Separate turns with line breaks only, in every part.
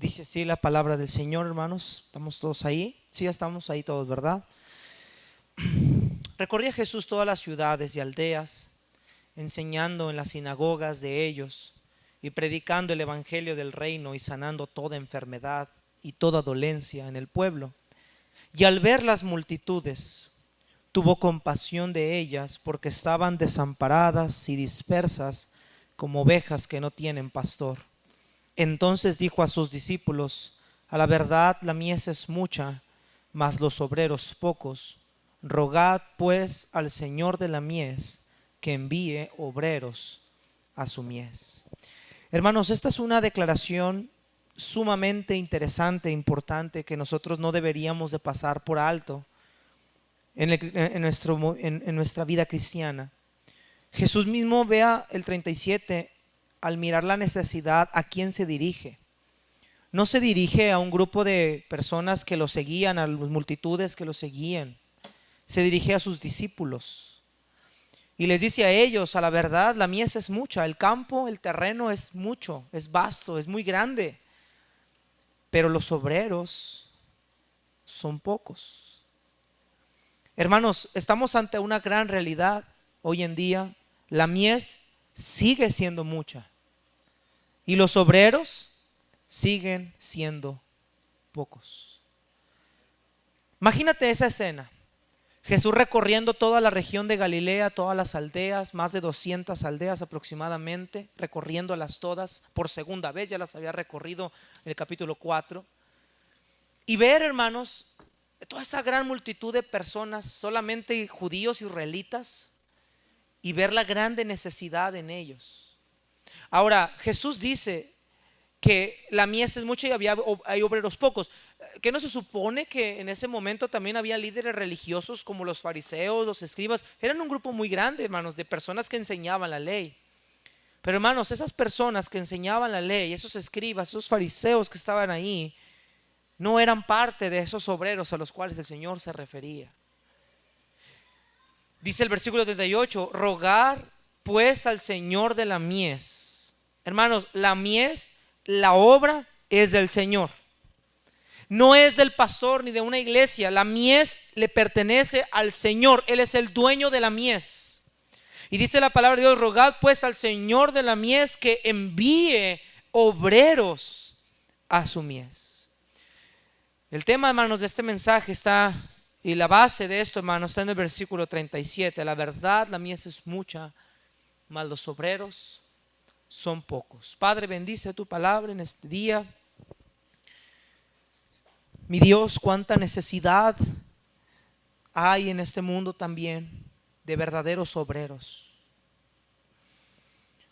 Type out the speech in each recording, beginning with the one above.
Dice así la palabra del Señor, hermanos. ¿Estamos todos ahí? Sí, estamos ahí todos, ¿verdad? Recorría Jesús todas las ciudades y aldeas, enseñando en las sinagogas de ellos y predicando el evangelio del reino y sanando toda enfermedad y toda dolencia en el pueblo. Y al ver las multitudes, tuvo compasión de ellas porque estaban desamparadas y dispersas como ovejas que no tienen pastor. Entonces dijo a sus discípulos: a la verdad la mies es mucha, mas los obreros pocos. Rogad pues al Señor de la mies que envíe obreros a su mies. Hermanos, esta es una declaración sumamente interesante e importante que nosotros no deberíamos de pasar por alto en nuestra vida cristiana. Jesús mismo, vea el 37, al mirar la necesidad, ¿a quién se dirige? No se dirige a un grupo de personas que lo seguían, a las multitudes que lo seguían. Se dirige a sus discípulos y les dice a ellos: a la verdad la mies es mucha, el campo, el terreno es mucho, es vasto, es muy grande, pero los obreros son pocos. Hermanos, estamos ante una gran realidad hoy en día. La mies sigue siendo mucha y los obreros siguen siendo pocos. Imagínate esa escena: Jesús recorriendo toda la región de Galilea, todas las aldeas, más de 200 aldeas aproximadamente, recorriéndolas todas por segunda vez. Ya las había recorrido en el capítulo 4. Y ver, hermanos, toda esa gran multitud de personas, solamente judíos israelitas, y ver la grande necesidad en ellos. Ahora, Jesús dice que la mies es mucha y hay obreros pocos. ¿Qué no se supone que en ese momento también había líderes religiosos como los fariseos, los escribas? Eran un grupo muy grande, hermanos, de personas que enseñaban la ley. Pero, hermanos, esas personas que enseñaban la ley, esos escribas, esos fariseos que estaban ahí, no eran parte de esos obreros a los cuales el Señor se refería. Dice el versículo 38: rogar pues al Señor de la mies. Hermanos, la mies, la obra es del Señor, no es del pastor ni de una iglesia. La mies le pertenece al Señor. Él es el dueño de la mies. Y dice la palabra de Dios: rogad pues al Señor de la mies que envíe obreros a su mies. El tema, hermanos, de este mensaje está, y la base de esto, hermanos, está en el versículo 37. A la verdad la mies es mucha, mas los obreros son pocos. Padre, bendice tu palabra en este día. Mi Dios, cuánta necesidad hay en este mundo también de verdaderos obreros.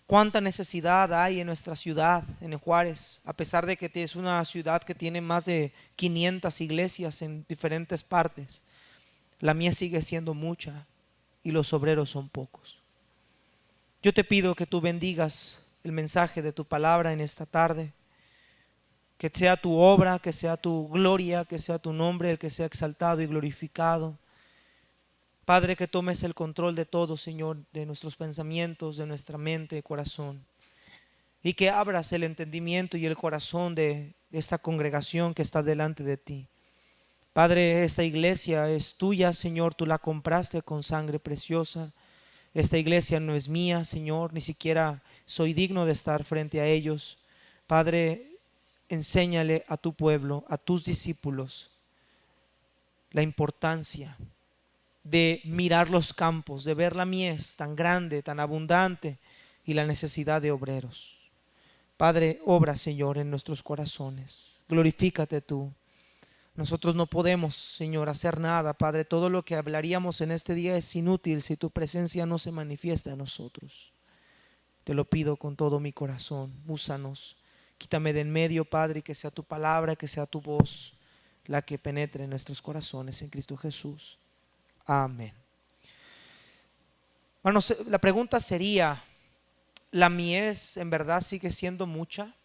Cuánta necesidad hay en nuestra ciudad, en Juárez, a pesar de que es una ciudad que tiene más de 500 iglesias en diferentes partes. La mía sigue siendo mucha y los obreros son pocos. Yo te pido que tú bendigas el mensaje de tu palabra en esta tarde. Que sea tu obra, que sea tu gloria, que sea tu nombre el que sea exaltado y glorificado. Padre, que tomes el control de todo, Señor, de nuestros pensamientos, de nuestra mente y corazón. Y que abras el entendimiento y el corazón de esta congregación que está delante de ti. Padre, esta iglesia es tuya, Señor, tú la compraste con sangre preciosa. Esta iglesia no es mía, Señor, ni siquiera soy digno de estar frente a ellos. Padre, enséñale a tu pueblo, a tus discípulos, la importancia de mirar los campos, de ver la mies tan grande, tan abundante y la necesidad de obreros. Padre, obra, Señor, en nuestros corazones. Glorifícate tú. Nosotros no podemos, Señor, hacer nada, Padre. Todo lo que hablaríamos en este día es inútil si tu presencia no se manifiesta en nosotros. Te lo pido con todo mi corazón. Úsanos. Quítame de en medio, Padre, y que sea tu palabra, que sea tu voz la que penetre en nuestros corazones en Cristo Jesús. Amén. Bueno, la pregunta sería: ¿la mies en verdad sigue siendo mucha?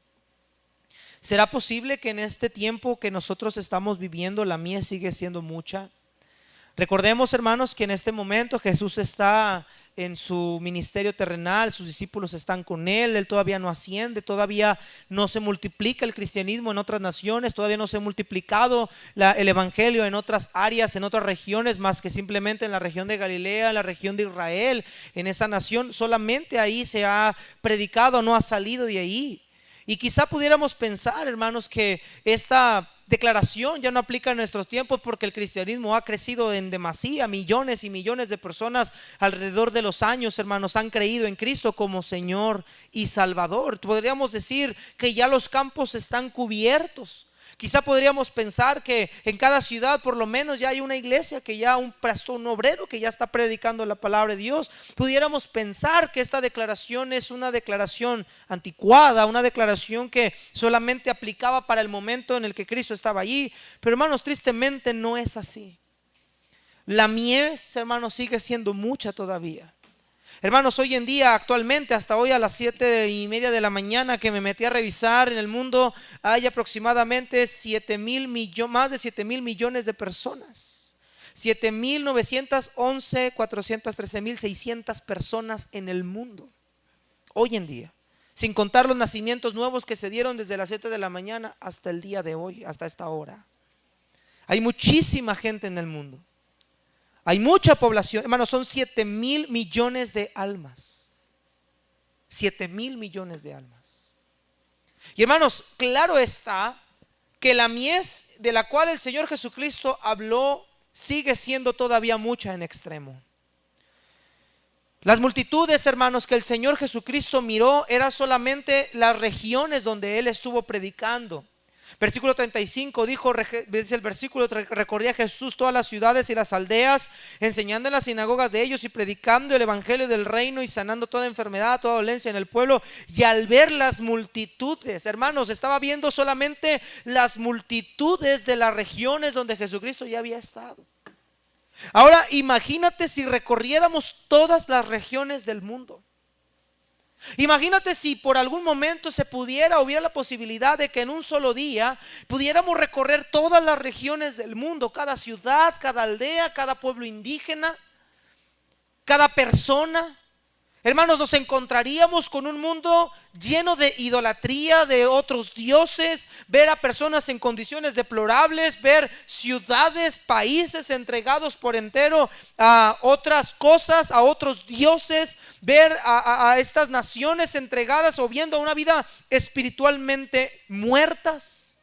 ¿Será posible que en este tiempo que nosotros estamos viviendo la mies sigue siendo mucha? Recordemos, hermanos, que en este momento Jesús está en su ministerio terrenal, sus discípulos están con él todavía no asciende, todavía no se multiplica el cristianismo en otras naciones, todavía no se ha multiplicado el evangelio en otras áreas, en otras regiones, más que simplemente en la región de Galilea, en la región de Israel, en esa nación, solamente ahí se ha predicado, no ha salido de ahí. Y quizá pudiéramos pensar, hermanos, que esta declaración ya no aplica en nuestros tiempos porque el cristianismo ha crecido en demasía. Millones y millones de personas alrededor de los años, hermanos, han creído en Cristo como Señor y Salvador. Podríamos decir que ya los campos están cubiertos. Quizá podríamos pensar que en cada ciudad por lo menos ya hay una iglesia, que ya un pastor, un obrero que ya está predicando la palabra de Dios. Pudiéramos pensar que esta declaración es una declaración anticuada, una declaración que solamente aplicaba para el momento en el que Cristo estaba allí. Pero hermanos, tristemente no es así. La mies, hermanos, sigue siendo mucha todavía. Hermanos, hoy en día, actualmente, hasta hoy a las 7:30 de la mañana que me metí a revisar, en el mundo hay aproximadamente más de 7,000 millones de personas. 7,911,413,600 personas en el mundo, hoy en día, sin contar los nacimientos nuevos que se dieron desde las 7 de la mañana hasta el día de hoy, hasta esta hora. Hay muchísima gente en el mundo. Hay mucha población, hermanos, son 7,000 millones de almas. 7,000 millones de almas. Y hermanos, claro está que la mies de la cual el Señor Jesucristo habló sigue siendo todavía mucha en extremo. Las multitudes, hermanos, que el Señor Jesucristo miró eran solamente las regiones donde Él estuvo predicando. Versículo 35 dice el versículo: recorría Jesús todas las ciudades y las aldeas, enseñando en las sinagogas de ellos y predicando el evangelio del reino y sanando toda enfermedad, toda dolencia en el pueblo. Y al ver las multitudes, hermanos, estaba viendo solamente las multitudes de las regiones donde Jesucristo ya había estado. Ahora imagínate si recorriéramos todas las regiones del mundo. Imagínate si por algún momento hubiera la posibilidad de que en un solo día pudiéramos recorrer todas las regiones del mundo, cada ciudad, cada aldea, cada pueblo indígena, cada persona. Hermanos, nos encontraríamos con un mundo lleno de idolatría, de otros dioses, ver a personas en condiciones deplorables, ver ciudades, países entregados por entero a otras cosas, a otros dioses, ver a estas naciones entregadas o viendo una vida espiritualmente muertas.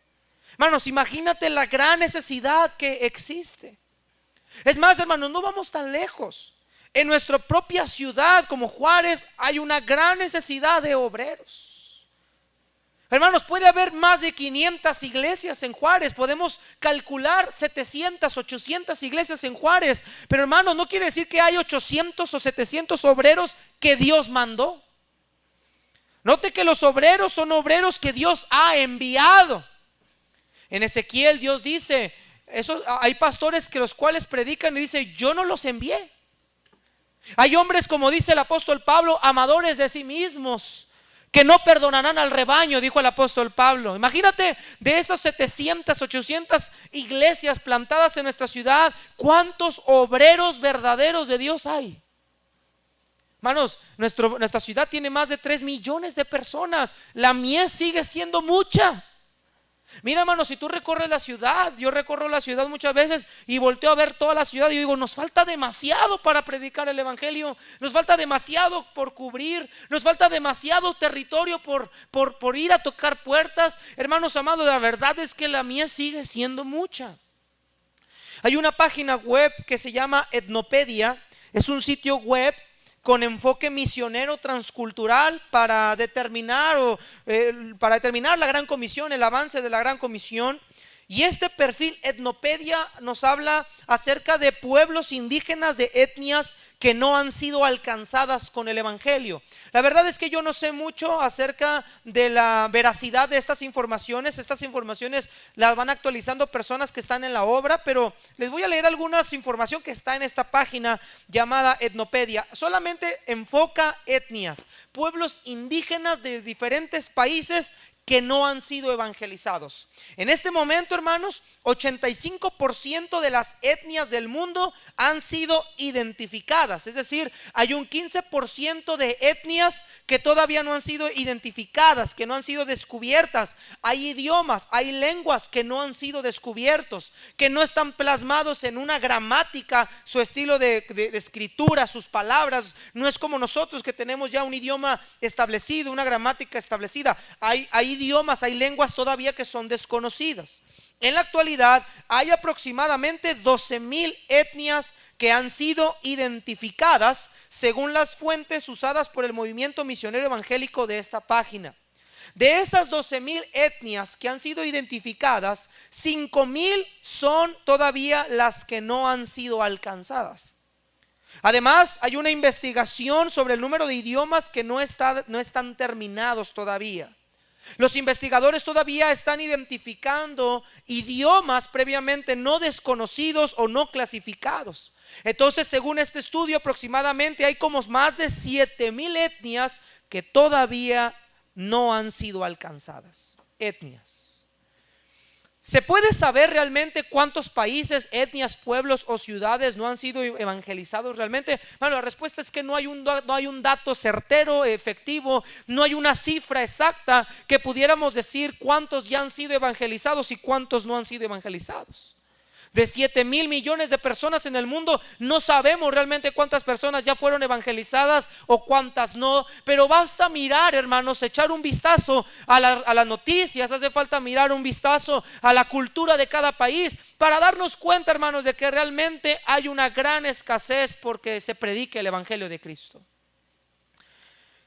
Hermanos, imagínate la gran necesidad que existe. Es más, hermanos, no vamos tan lejos. En nuestra propia ciudad como Juárez hay una gran necesidad de obreros. Hermanos, puede haber más de 500 iglesias en Juárez. Podemos calcular 700, 800 iglesias en Juárez. Pero hermanos, no quiere decir que hay 800 o 700 obreros que Dios mandó. Note que los obreros son obreros que Dios ha enviado. En Ezequiel Dios dice, hay pastores que los cuales predican y dice: yo no los envié. Hay hombres, como dice el apóstol Pablo, amadores de sí mismos, que no perdonarán al rebaño, dijo el apóstol Pablo. Imagínate, de esas 700, 800 iglesias plantadas en nuestra ciudad, ¿cuántos obreros verdaderos de Dios hay? Hermanos, nuestra ciudad tiene más de 3 millones de personas. La mies sigue siendo mucha. Mira, hermano, si tú recorres la ciudad, yo recorro la ciudad muchas veces y volteo a ver toda la ciudad y digo: nos falta demasiado para predicar el evangelio, nos falta demasiado por cubrir, nos falta demasiado territorio por ir a tocar puertas. Hermanos amados, la verdad es que la mies sigue siendo mucha. Hay una página web que se llama Etnopedia. Es un sitio web con enfoque misionero transcultural para determinar la Gran Comisión, el avance de la Gran Comisión. Y este perfil Etnopedia nos habla acerca de pueblos indígenas, de etnias que no han sido alcanzadas con el evangelio. La verdad es que yo no sé mucho acerca de la veracidad de estas informaciones. Estas informaciones las van actualizando personas que están en la obra, pero les voy a leer algunas información que está en esta página llamada Etnopedia. Solamente enfoca etnias, pueblos indígenas de diferentes países que no han sido evangelizados. En este momento, hermanos, 85% de las etnias del mundo han sido identificadas. Es decir, hay un 15% de etnias que todavía no han sido identificadas, que no han sido descubiertas. Hay idiomas, hay lenguas que no han sido descubiertos, que no están plasmados en una gramática, su estilo de escritura, sus palabras. No es como nosotros que tenemos ya un idioma establecido, una gramática establecida. Hay idiomas, hay lenguas todavía que son desconocidas. En la actualidad hay aproximadamente 12,000 etnias que han sido identificadas según las fuentes usadas por el movimiento misionero evangélico de esta página. De esas 12,000 etnias que han sido identificadas, 5,000 son todavía las que no han sido alcanzadas. Además, hay una investigación sobre el número de idiomas que no están terminados todavía. Los investigadores todavía están identificando idiomas previamente no desconocidos o no clasificados. Entonces, según este estudio, aproximadamente hay como más de 7,000 etnias que todavía no han sido alcanzadas. Etnias. ¿Se puede saber realmente cuántos países, etnias, pueblos o ciudades no han sido evangelizados realmente? Bueno, la respuesta es que no hay un dato certero, efectivo, no hay una cifra exacta que pudiéramos decir cuántos ya han sido evangelizados y cuántos no han sido evangelizados. De 7,000 millones de personas en el mundo, no sabemos realmente cuántas personas ya fueron evangelizadas o cuántas no. Pero basta mirar, hermanos, echar un vistazo a las noticias. Hace falta mirar un vistazo a la cultura de cada país para darnos cuenta, hermanos, de que realmente hay una gran escasez porque se predique el evangelio de Cristo.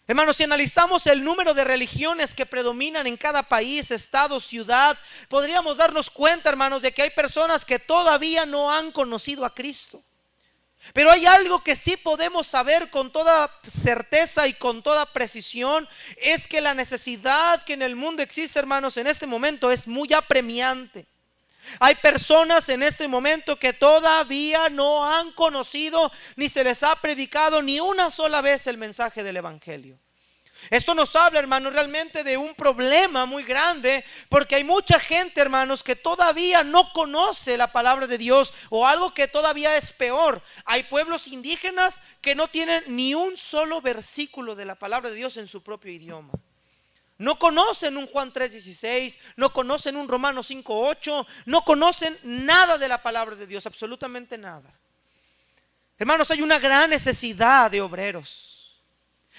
Hermanos, si analizamos el número de religiones que predominan en cada país, estado, ciudad, podríamos darnos cuenta, hermanos, de que hay personas que todavía no han conocido a Cristo. Pero hay algo que sí podemos saber con toda certeza y con toda precisión, es que la necesidad que en el mundo existe, hermanos, en este momento es muy apremiante. Hay personas en este momento que todavía no han conocido ni se les ha predicado ni una sola vez el mensaje del evangelio. Esto nos habla, hermanos, realmente de un problema muy grande, porque hay mucha gente, hermanos, que todavía no conoce la palabra de Dios, o algo que todavía es peor. Hay pueblos indígenas que no tienen ni un solo versículo de la palabra de Dios en su propio idioma. No conocen un Juan 3:16, no conocen un Romanos 5:8, no conocen nada de la palabra de Dios, absolutamente nada. Hermanos, hay una gran necesidad de obreros.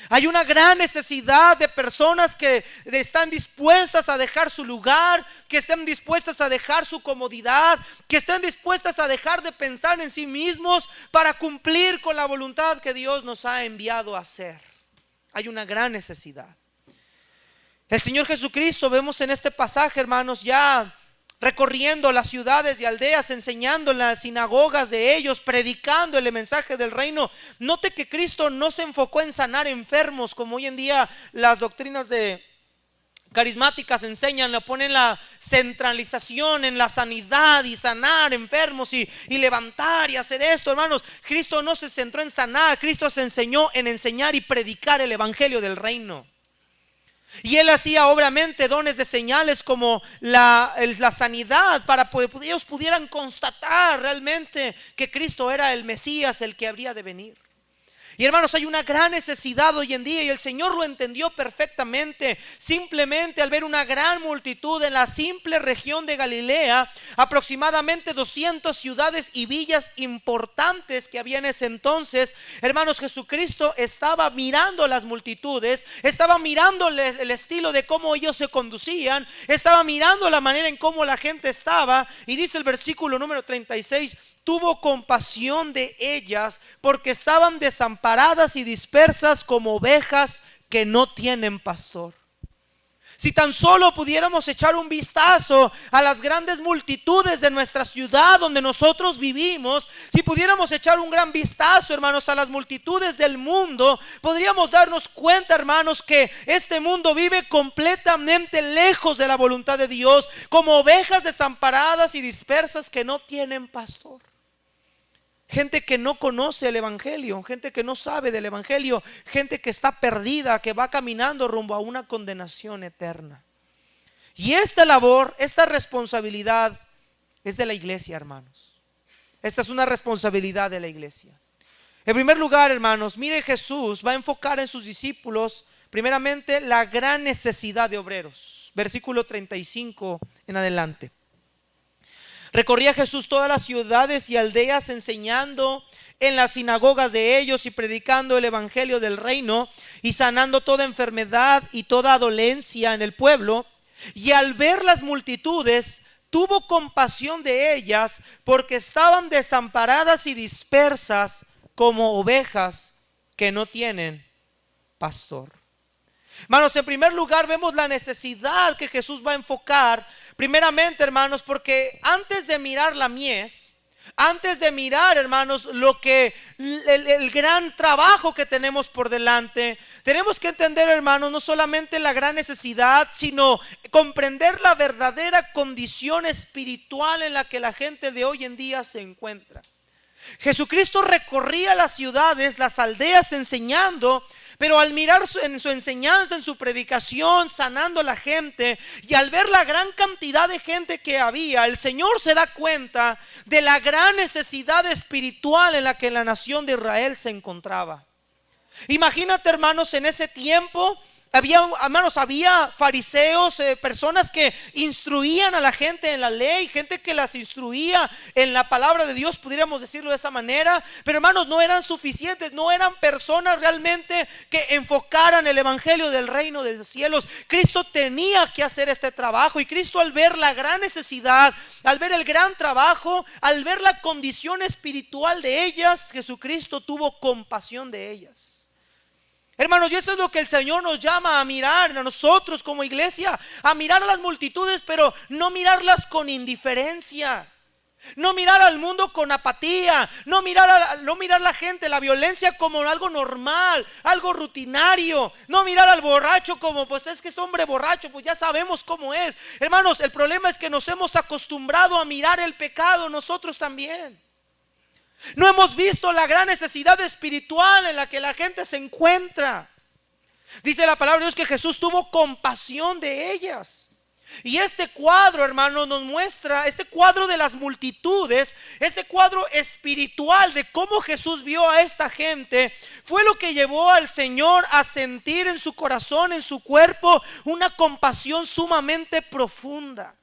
Hay una gran necesidad de personas que están dispuestas a dejar su lugar, que estén dispuestas a dejar su comodidad, que estén dispuestas a dejar de pensar en sí mismos para cumplir con la voluntad que Dios nos ha enviado a hacer. Hay una gran necesidad. El Señor Jesucristo, vemos en este pasaje, hermanos, ya recorriendo las ciudades y aldeas, enseñando en las sinagogas de ellos, predicando el mensaje del reino. Note que Cristo no se enfocó en sanar enfermos, como hoy en día las doctrinas carismáticas enseñan, le ponen la centralización en la sanidad y sanar enfermos y levantar y hacer esto, hermanos. Cristo no se centró en sanar, Cristo se enseñó en enseñar y predicar el evangelio del reino. Y Él hacía obviamente dones de señales como la sanidad, para que ellos pudieran constatar realmente que Cristo era el Mesías, el que habría de venir. Y hermanos, hay una gran necesidad hoy en día, y el Señor lo entendió perfectamente. Simplemente al ver una gran multitud en la simple región de Galilea, aproximadamente 200 ciudades y villas importantes que había en ese entonces, hermanos, Jesucristo estaba mirando las multitudes, estaba mirando el estilo de cómo ellos se conducían, estaba mirando la manera en cómo la gente estaba, y dice el versículo número 36: tuvo compasión de ellas porque estaban desamparadas y dispersas como ovejas que no tienen pastor. Si tan solo pudiéramos echar un vistazo a las grandes multitudes de nuestra ciudad donde nosotros vivimos, si pudiéramos echar un gran vistazo, hermanos, a las multitudes del mundo, podríamos darnos cuenta, hermanos, que este mundo vive completamente lejos de la voluntad de Dios, como ovejas desamparadas y dispersas que no tienen pastor. Gente que no conoce el evangelio, gente que no sabe del evangelio, gente que está perdida, que va caminando rumbo a una condenación eterna. Y esta labor, esta responsabilidad es de la iglesia, hermanos. Esta es una responsabilidad de la iglesia. En primer lugar, hermanos, mire, Jesús va a enfocar en sus discípulos primeramente la gran necesidad de obreros. Versículo 35 en adelante. Recorría Jesús todas las ciudades y aldeas, enseñando en las sinagogas de ellos y predicando el evangelio del reino y sanando toda enfermedad y toda dolencia en el pueblo. Y al ver las multitudes, tuvo compasión de ellas, porque estaban desamparadas y dispersas como ovejas que no tienen pastor. Hermanos, en primer lugar vemos la necesidad que Jesús va a enfocar. Primeramente, hermanos, porque antes de mirar la mies, antes de mirar, hermanos, lo que el gran trabajo que tenemos por delante, tenemos que entender, hermanos, no solamente la gran necesidad, sino comprender la verdadera condición espiritual en la que la gente de hoy en día se encuentra. Jesucristo recorría las ciudades, las aldeas enseñando, pero al mirar en su enseñanza, en su predicación, sanando a la gente, y al ver la gran cantidad de gente que había, el Señor se da cuenta de la gran necesidad espiritual en la que la nación de Israel se encontraba. Imagínate, hermanos, en ese tiempo había fariseos, personas que instruían a la gente en la ley, gente que las instruía en la palabra de Dios, pudiéramos decirlo de esa manera. Pero, hermanos, no eran suficientes, no eran personas realmente que enfocaran el evangelio del reino de los cielos. Cristo tenía que hacer este trabajo, y Cristo, al ver la gran necesidad, al ver el gran trabajo, al ver la condición espiritual de ellas, Jesucristo tuvo compasión de ellas. Hermanos, y eso es lo que el Señor nos llama a mirar a nosotros como iglesia, a mirar a las multitudes, pero no mirarlas con indiferencia, no mirar al mundo con apatía, no mirar a la gente, la violencia como algo normal, algo rutinario, no mirar al borracho como pues es que es hombre borracho, pues ya sabemos cómo es. Hermanos, el problema es que nos hemos acostumbrado a mirar el pecado nosotros también. No hemos visto la gran necesidad espiritual en la que la gente se encuentra. Dice la palabra de Dios que Jesús tuvo compasión de ellas. Y este cuadro, hermano, nos muestra, este cuadro de las multitudes, este cuadro espiritual de cómo Jesús vio a esta gente, fue lo que llevó al Señor a sentir en su corazón, en su cuerpo, una compasión sumamente profunda.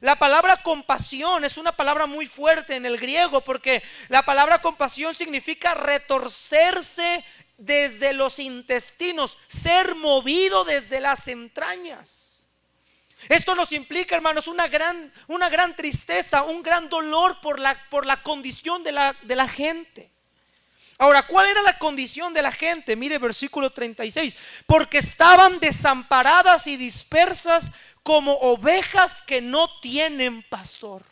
La palabra compasión es una palabra muy fuerte en el griego, porque la palabra compasión significa retorcerse desde los intestinos, ser movido desde las entrañas. Esto nos implica, hermanos, una gran tristeza, un gran dolor por la condición de la gente. Ahora, ¿cuál era la condición de la gente? Mire versículo 36. Porque estaban desamparadas y dispersas como ovejas que no tienen pastor.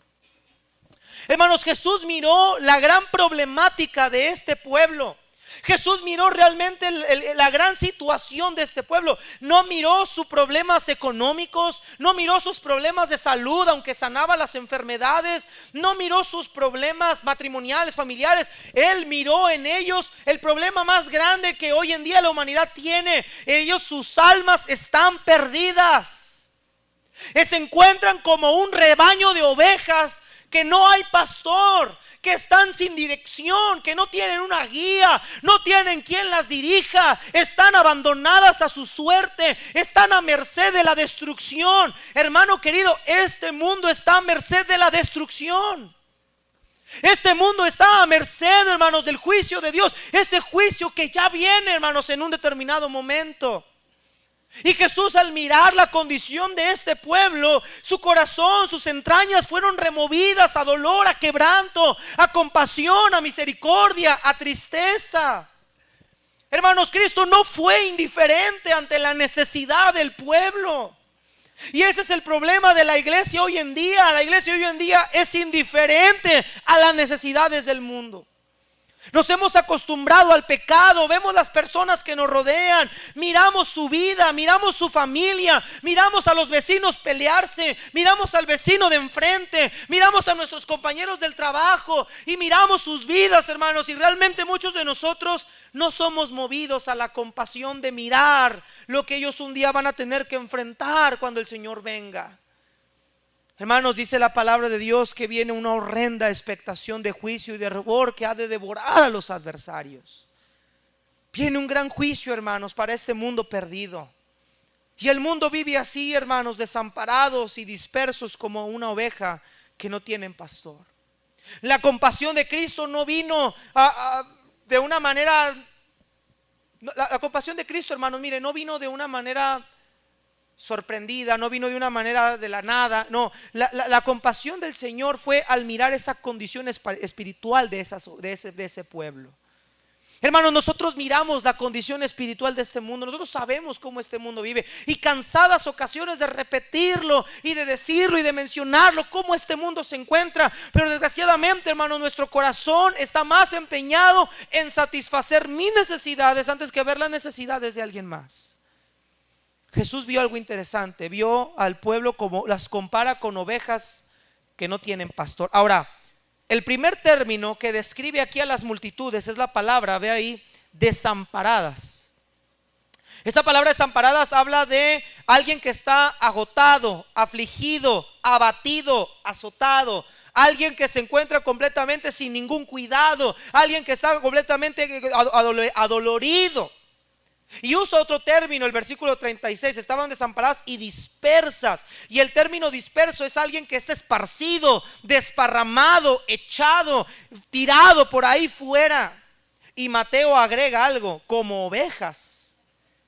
Hermanos, Jesús miró la gran problemática de este pueblo. Jesús miró realmente la gran situación de este pueblo. No miró sus problemas económicos, no miró sus problemas de salud, aunque sanaba las enfermedades, no miró sus problemas matrimoniales, familiares. Él miró en ellos el problema más grande que hoy en día la humanidad tiene. Ellos, sus almas están perdidas. Se encuentran como un rebaño de ovejas que no hay pastor, que están sin dirección, que no tienen una guía, no tienen quien las dirija, están abandonadas a su suerte, están a merced de la destrucción. Hermano querido, este mundo está a merced de la destrucción. Este mundo está a merced, hermanos, del juicio de Dios, ese juicio que ya viene, hermanos, en un determinado momento. Y Jesús, al mirar la condición de este pueblo, su corazón, sus entrañas fueron removidas a dolor, a quebranto, a compasión, a misericordia, a tristeza. Hermanos, Cristo no fue indiferente ante la necesidad del pueblo. Y ese es el problema de la iglesia hoy en día. La iglesia hoy en día es indiferente a las necesidades del mundo. Nos hemos acostumbrado al pecado. Vemos las personas que nos rodean, miramos su vida, miramos su familia, miramos a los vecinos pelearse, miramos al vecino de enfrente, miramos a nuestros compañeros del trabajo y miramos sus vidas, hermanos. Y realmente muchos de nosotros no somos movidos a la compasión de mirar lo que ellos un día van a tener que enfrentar cuando el Señor venga. Hermanos, dice la palabra de Dios que viene una horrenda expectación de juicio y de rubor que ha de devorar a los adversarios. Viene un gran juicio, hermanos, para este mundo perdido. Y el mundo vive así, hermanos, desamparados y dispersos como una oveja que no tienen pastor. La compasión de Cristo no vino de una manera. La compasión de Cristo, hermanos, mire, no vino de una manera sorprendida, no vino de una manera de la nada. No, la compasión del Señor fue al mirar esa condición espiritual de ese pueblo. Hermanos, nosotros miramos la condición espiritual de este mundo. Nosotros sabemos cómo este mundo vive, y cansadas ocasiones de repetirlo y de decirlo y de mencionarlo, cómo este mundo se encuentra. Pero desgraciadamente, hermanos, nuestro corazón está más empeñado en satisfacer mis necesidades antes que ver las necesidades de alguien más. Jesús vio algo interesante. Vio al pueblo como las compara con ovejas que no tienen pastor. Ahora, el primer término que describe aquí a las multitudes es la palabra, ve ahí, desamparadas. Esa palabra desamparadas habla de alguien que está agotado, afligido, abatido, azotado. Alguien que se encuentra completamente sin ningún cuidado. Alguien que está completamente adolorido. Y usa otro término, el versículo 36, estaban desamparadas y dispersas. Y el término disperso es alguien que es esparcido, desparramado, echado, tirado por ahí fuera. Y Mateo agrega algo, como ovejas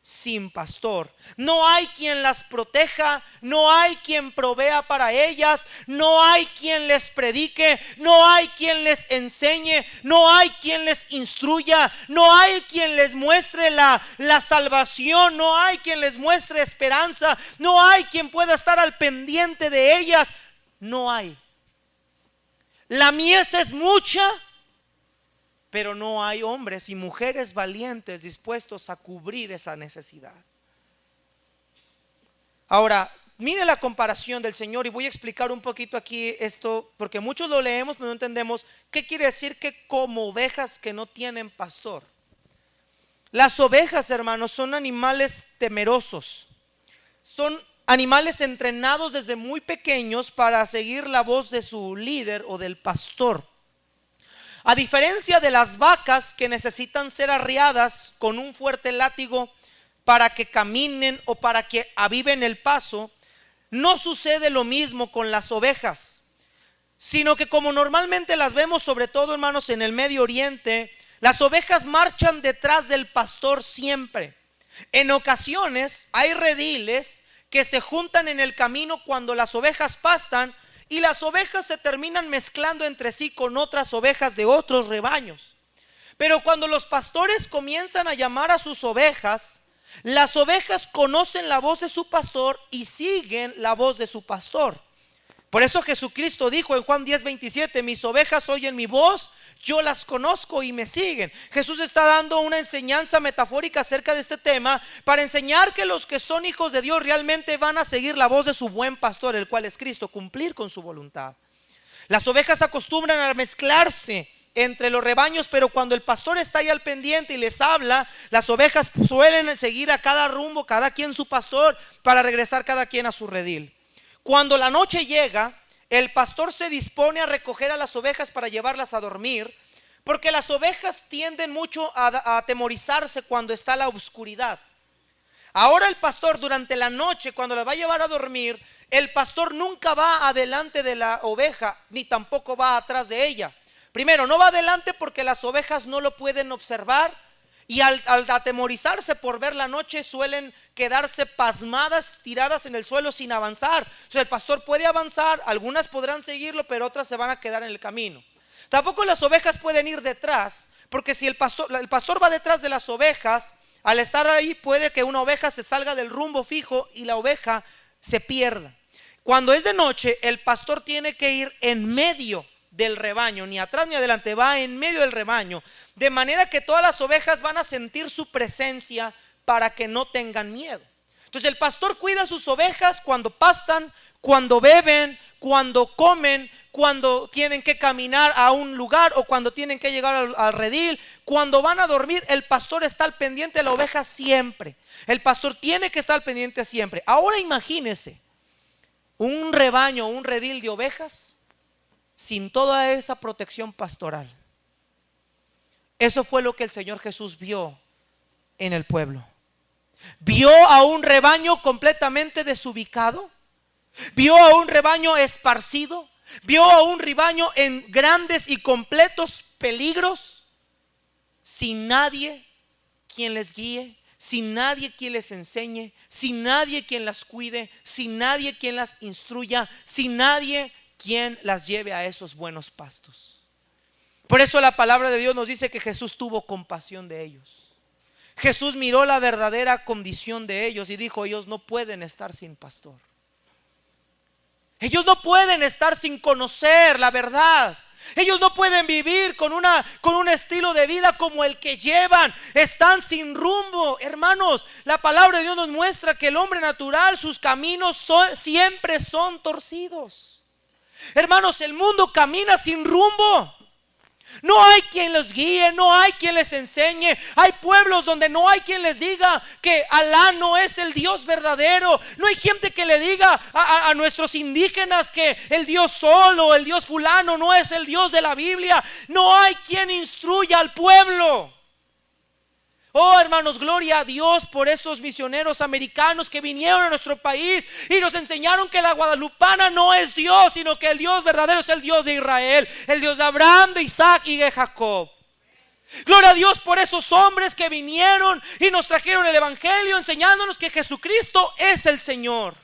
sin pastor. No hay quien las proteja, no hay quien provea para ellas, no hay quien les predique, no hay quien les enseñe, no hay quien les instruya, no hay quien les muestre la salvación, no hay quien les muestre esperanza, no hay quien pueda estar al pendiente de ellas. No hay. La mies es mucha, pero no hay hombres y mujeres valientes dispuestos a cubrir esa necesidad. Ahora, mire la comparación del Señor, y voy a explicar un poquito aquí esto, porque muchos lo leemos pero no entendemos qué quiere decir que como ovejas que no tienen pastor. Las ovejas, hermanos, son animales temerosos. Son animales entrenados desde muy pequeños para seguir la voz de su líder o del pastor. A diferencia de las vacas que necesitan ser arriadas con un fuerte látigo para que caminen o para que aviven el paso, no sucede lo mismo con las ovejas, sino que como normalmente las vemos, sobre todo, hermanos, en el Medio Oriente, las ovejas marchan detrás del pastor siempre. En ocasiones hay rediles que se juntan en el camino cuando las ovejas pastan, y las ovejas se terminan mezclando entre sí con otras ovejas de otros rebaños. Pero cuando los pastores comienzan a llamar a sus ovejas, las ovejas conocen la voz de su pastor y siguen la voz de su pastor. Por eso Jesucristo dijo en Juan 10:27, mis ovejas oyen mi voz, yo las conozco y me siguen. Jesús está dando una enseñanza metafórica acerca de este tema para enseñar que los que son hijos de Dios realmente van a seguir la voz de su buen pastor, el cual es Cristo, cumplir con su voluntad. Las ovejas acostumbran a mezclarse entre los rebaños, pero cuando el pastor está ahí al pendiente y les habla, las ovejas suelen seguir a cada rumbo, cada quien su pastor, para regresar cada quien a su redil. Cuando la noche llega, el pastor se dispone a recoger a las ovejas para llevarlas a dormir, porque las ovejas tienden mucho a atemorizarse cuando está la oscuridad. Ahora el pastor, durante la noche, cuando las va a llevar a dormir, el pastor nunca va adelante de la oveja, ni tampoco va atrás de ella. Primero, no va adelante porque las ovejas no lo pueden observar, y al atemorizarse por ver la noche suelen quedarse pasmadas, tiradas en el suelo sin avanzar. Entonces el pastor puede avanzar, algunas podrán seguirlo, pero otras se van a quedar en el camino. Tampoco las ovejas pueden ir detrás, porque si el pastor va detrás de las ovejas, al estar ahí puede que una oveja se salga del rumbo fijo y la oveja se pierda. Cuando es de noche, el pastor tiene que ir en medio del rebaño, ni atrás ni adelante, va en medio del rebaño, de manera que todas las ovejas van a sentir su presencia para que no tengan miedo. Entonces el pastor cuida a sus ovejas cuando pastan, cuando beben, cuando comen, cuando tienen que caminar a un lugar o cuando tienen que llegar al redil, cuando van a dormir. El pastor está al pendiente de la oveja siempre. El pastor tiene que estar al pendiente siempre. Ahora imagínese un rebaño, un redil de ovejas sin toda esa protección pastoral. Eso fue lo que el Señor Jesús vio en el pueblo. Vio a un rebaño completamente desubicado. Vio a un rebaño esparcido. Vio a un rebaño en grandes y completos peligros, sin nadie quien les guíe, sin nadie quien les enseñe, sin nadie quien las cuide, sin nadie quien las instruya, sin nadie quien las lleve a esos buenos pastos. Por eso la palabra de Dios nos dice que Jesús tuvo compasión de ellos. Jesús miró la verdadera condición de ellos y dijo: ellos no pueden estar sin pastor. Ellos no pueden estar sin conocer la verdad. Ellos no pueden vivir con un estilo de vida como el que llevan. Están sin rumbo. Hermanos, la palabra de Dios nos muestra que el hombre natural, sus caminos siempre son torcidos. Hermanos, el mundo camina sin rumbo. No hay quien los guíe, no hay quien les enseñe. Hay pueblos donde no hay quien les diga que Alá no es el Dios verdadero. No hay gente que le diga a nuestros indígenas que el Dios Sol o el Dios fulano no es el Dios de la Biblia. No hay quien instruya al pueblo. Oh, hermanos, gloria a Dios por esos misioneros americanos que vinieron a nuestro país y nos enseñaron que la guadalupana no es Dios, sino que el Dios verdadero es el Dios de Israel, el Dios de Abraham, de Isaac y de Jacob. Gloria a Dios por esos hombres que vinieron y nos trajeron el evangelio enseñándonos que Jesucristo es el Señor.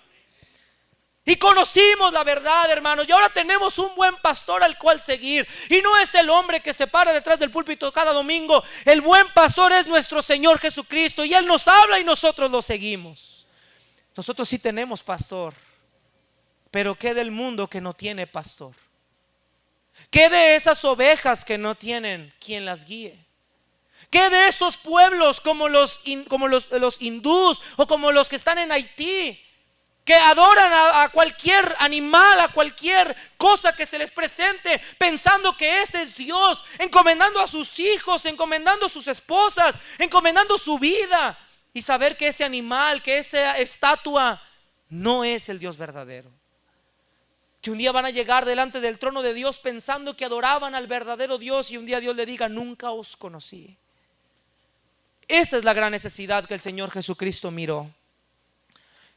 Y conocimos la verdad, hermanos, y ahora tenemos un buen pastor al cual seguir. Y no es el hombre que se para detrás del púlpito cada domingo. El buen pastor es nuestro Señor Jesucristo, y Él nos habla y nosotros lo seguimos. Nosotros sí tenemos pastor, pero ¿qué del mundo que no tiene pastor? ¿Qué de esas ovejas que no tienen quien las guíe? ¿Qué de esos pueblos como los hindús o como los que están en Haití, que adoran a cualquier animal, a cualquier cosa que se les presente, pensando que ese es Dios, encomendando a sus hijos, encomendando a sus esposas, encomendando su vida, y saber que ese animal, que esa estatua no es el Dios verdadero? Que un día van a llegar delante del trono de Dios pensando que adoraban al verdadero Dios, y un día Dios le diga: nunca os conocí. Esa es la gran necesidad que el Señor Jesucristo miró.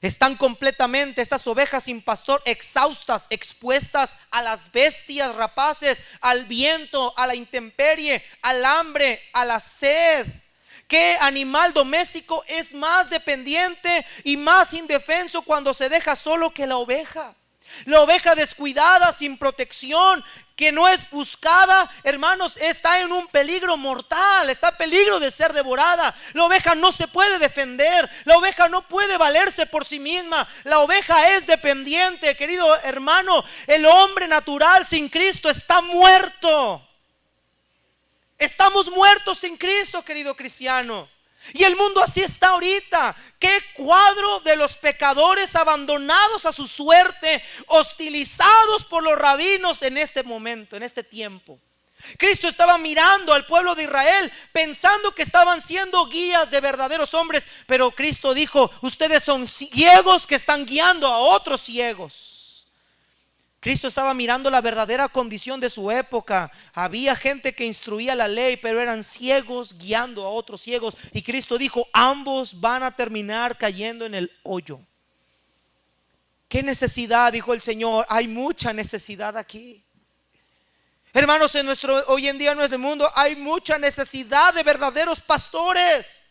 Están completamente estas ovejas sin pastor, exhaustas, expuestas a las bestias rapaces, al viento, a la intemperie, al hambre, a la sed. ¿Qué animal doméstico es más dependiente y más indefenso cuando se deja solo que la oveja? La oveja descuidada, sin protección, que no es buscada, hermanos, está en un peligro mortal, está en peligro de ser devorada. La oveja no se puede defender, la oveja no puede valerse por sí misma, la oveja es dependiente. Querido hermano, el hombre natural sin Cristo está muerto. Estamos muertos sin Cristo, querido cristiano. Y el mundo así está ahorita. Qué cuadro de los pecadores abandonados a su suerte, hostilizados por los rabinos en este momento, en este tiempo. Cristo estaba mirando al pueblo de Israel pensando que estaban siendo guías de verdaderos hombres, pero Cristo dijo: ustedes son ciegos que están guiando a otros ciegos. Cristo estaba mirando la verdadera condición de su época. Había gente que instruía la ley, pero eran ciegos guiando a otros ciegos. Y Cristo dijo: ambos van a terminar cayendo en el hoyo. ¿Qué necesidad? Dijo el Señor. Hay mucha necesidad aquí. Hermanos, hoy en día en nuestro mundo hay mucha necesidad de verdaderos pastores,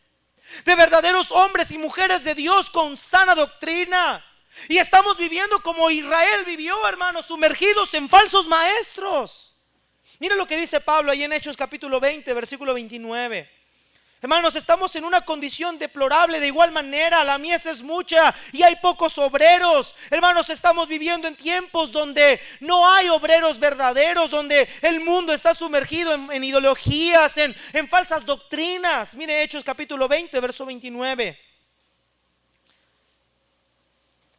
de verdaderos hombres y mujeres de Dios con sana doctrina. Y estamos viviendo como Israel vivió, hermanos, sumergidos en falsos maestros. Miren lo que dice Pablo ahí en Hechos capítulo 20, versículo 29. Hermanos, estamos en una condición deplorable. De igual manera, la mies es mucha y hay pocos obreros. Hermanos, estamos viviendo en tiempos donde no hay obreros verdaderos, donde el mundo está sumergido en ideologías, en falsas doctrinas. Mire Hechos capítulo 20, verso 29.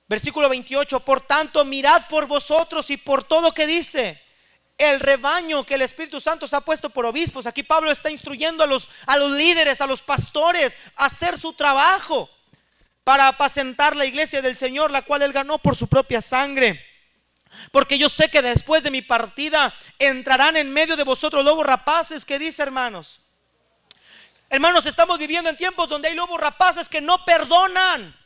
Versículo 28. Por tanto, mirad por vosotros y por todo que dice el rebaño que el Espíritu Santo se ha puesto por obispos. Aquí Pablo está instruyendo a los líderes, a los pastores, a hacer su trabajo para apacentar la iglesia del Señor, la cual él ganó por su propia sangre. Porque yo sé que después de mi partida entrarán en medio de vosotros lobos rapaces. ¿Qué dice, hermanos? Hermanos, estamos viviendo en tiempos donde hay lobos rapaces que no perdonan.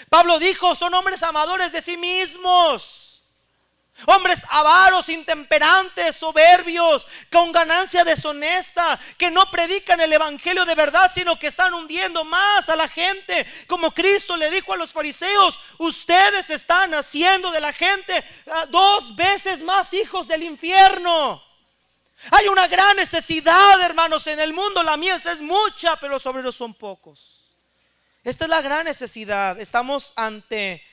Pablo dijo, son hombres amadores de sí mismos, hombres avaros, intemperantes, soberbios, con ganancia deshonesta, que no predican el evangelio de verdad, sino que están hundiendo más a la gente. Como Cristo le dijo a los fariseos, ustedes están haciendo de la gente 2 veces más hijos del infierno. Hay una gran necesidad, hermanos, en el mundo. La mies es mucha, pero los obreros son pocos. Esta es la gran necesidad. Estamos ante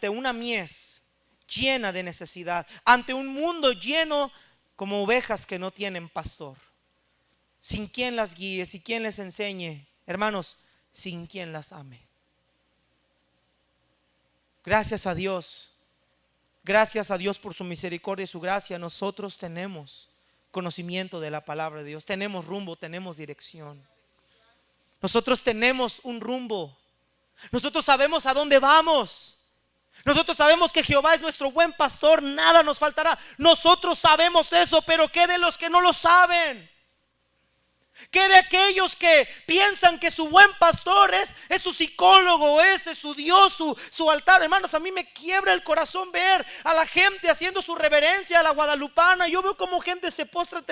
una mies llena de necesidad, ante un mundo lleno como ovejas que no tienen pastor, sin quien las guíe, sin quien les enseñe, hermanos, sin quien las ame. Gracias a Dios por su misericordia y su gracia, nosotros tenemos conocimiento de la palabra de Dios, tenemos rumbo, tenemos dirección. Nosotros tenemos un rumbo, nosotros sabemos a dónde vamos. Nosotros sabemos que Jehová es nuestro buen pastor, nada nos faltará. Nosotros sabemos eso, pero ¿qué de los que no lo saben? ¿Qué de aquellos que piensan que su buen pastor es su psicólogo, es su Dios, su altar? Hermanos, a mí me quiebra el corazón ver a la gente haciendo su reverencia a la guadalupana. Yo veo cómo gente se postra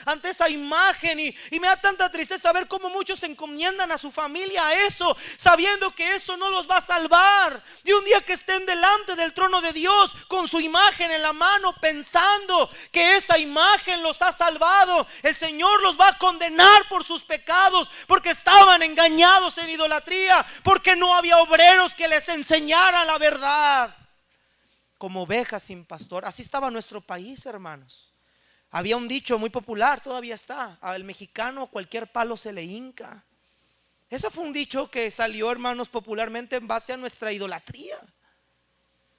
ante esa imagen y me da tanta tristeza ver cómo muchos se encomiendan a su familia a eso, sabiendo que eso no los va a salvar. Y un día que estén delante del trono de Dios con su imagen en la mano, pensando que esa imagen los ha salvado, el Señor los va a condenar por sus pecados, porque estaban engañados en idolatría, porque no había obreros que les enseñaran la verdad. Como ovejas sin pastor, así estaba nuestro país, hermanos. Había un dicho muy popular, todavía está: al mexicano cualquier palo se le hinca. Ese fue un dicho que salió, hermanos, popularmente en base a nuestra idolatría.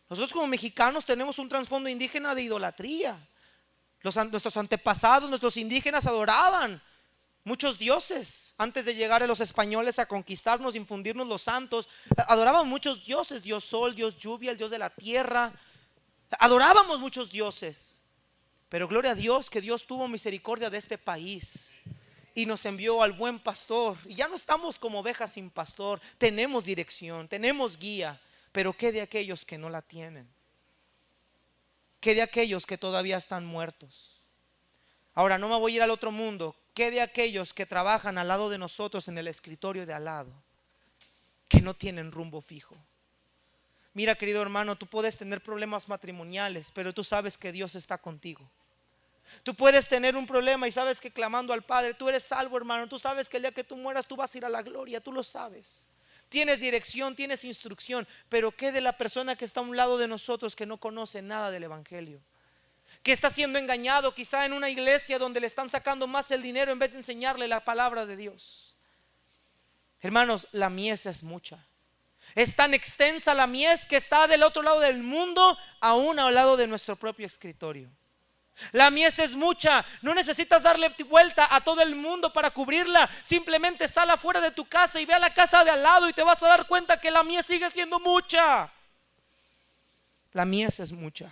Nosotros como mexicanos tenemos un trasfondo indígena de idolatría. Nuestros antepasados, nuestros indígenas adoraban muchos dioses. Antes de llegar a los españoles a conquistarnos, infundirnos los santos, adoraban muchos dioses: Dios sol, Dios lluvia, el Dios de la tierra. Adorábamos muchos dioses. Pero gloria a Dios que Dios tuvo misericordia de este país y nos envió al buen pastor. Y ya no estamos como ovejas sin pastor. Tenemos dirección, tenemos guía. Pero ¿qué de aquellos que no la tienen? ¿Qué de aquellos que todavía están muertos? Ahora, no me voy a ir al otro mundo. ¿Qué de aquellos que trabajan al lado de nosotros en el escritorio de al lado, que no tienen rumbo fijo? Mira, querido hermano, tú puedes tener problemas matrimoniales, pero tú sabes que Dios está contigo. Tú puedes tener un problema y sabes que clamando al Padre, tú eres salvo, hermano. Tú sabes que el día que tú mueras tú vas a ir a la gloria, tú lo sabes. Tienes dirección, tienes instrucción. Pero ¿qué de la persona que está a un lado de nosotros que no conoce nada del evangelio? Que está siendo engañado quizá en una iglesia donde le están sacando más el dinero en vez de enseñarle la palabra de Dios. Hermanos, la mies es mucha. Es tan extensa la mies que está del otro lado del mundo, aún al lado de nuestro propio escritorio. La mies es mucha. No necesitas darle vuelta a todo el mundo para cubrirla. Simplemente sal afuera de tu casa y ve a la casa de al lado y te vas a dar cuenta que la mies sigue siendo mucha. La mies es mucha.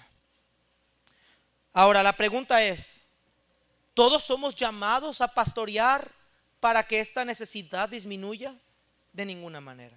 Ahora la pregunta es: ¿todos somos llamados a pastorear para que esta necesidad disminuya? De ninguna manera.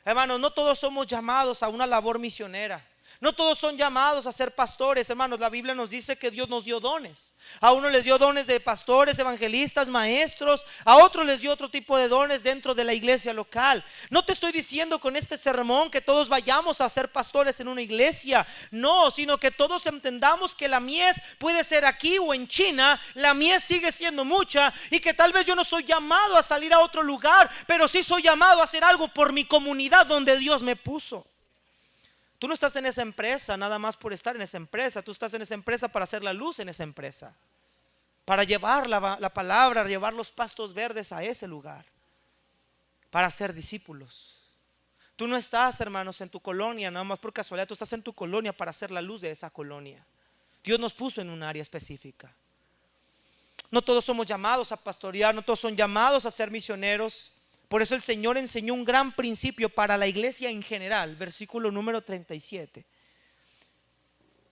Hermanos, no todos somos llamados a una labor misionera. No todos son llamados a ser pastores, hermanos. La Biblia nos dice que Dios nos dio dones. A uno les dio dones de pastores, evangelistas, maestros. A otros les dio otro tipo de dones dentro de la iglesia local. No te estoy diciendo con este sermón que todos vayamos a ser pastores en una iglesia. No, sino que todos entendamos que la mies puede ser aquí o en China. La mies sigue siendo mucha, y que tal vez yo no soy llamado a salir a otro lugar, pero sí soy llamado a hacer algo por mi comunidad donde Dios me puso. Tú no estás en esa empresa nada más por estar en esa empresa. Tú estás en esa empresa para hacer la luz en esa empresa, para llevar la palabra, llevar los pastos verdes a ese lugar, para ser discípulos. Tú no estás, hermanos, en tu colonia nada más por casualidad. Tú estás en tu colonia para hacer la luz de esa colonia. Dios nos puso en un área específica. No todos somos llamados a pastorear, no todos son llamados a ser misioneros. Por eso el Señor enseñó un gran principio para la iglesia en general. Versículo número 37.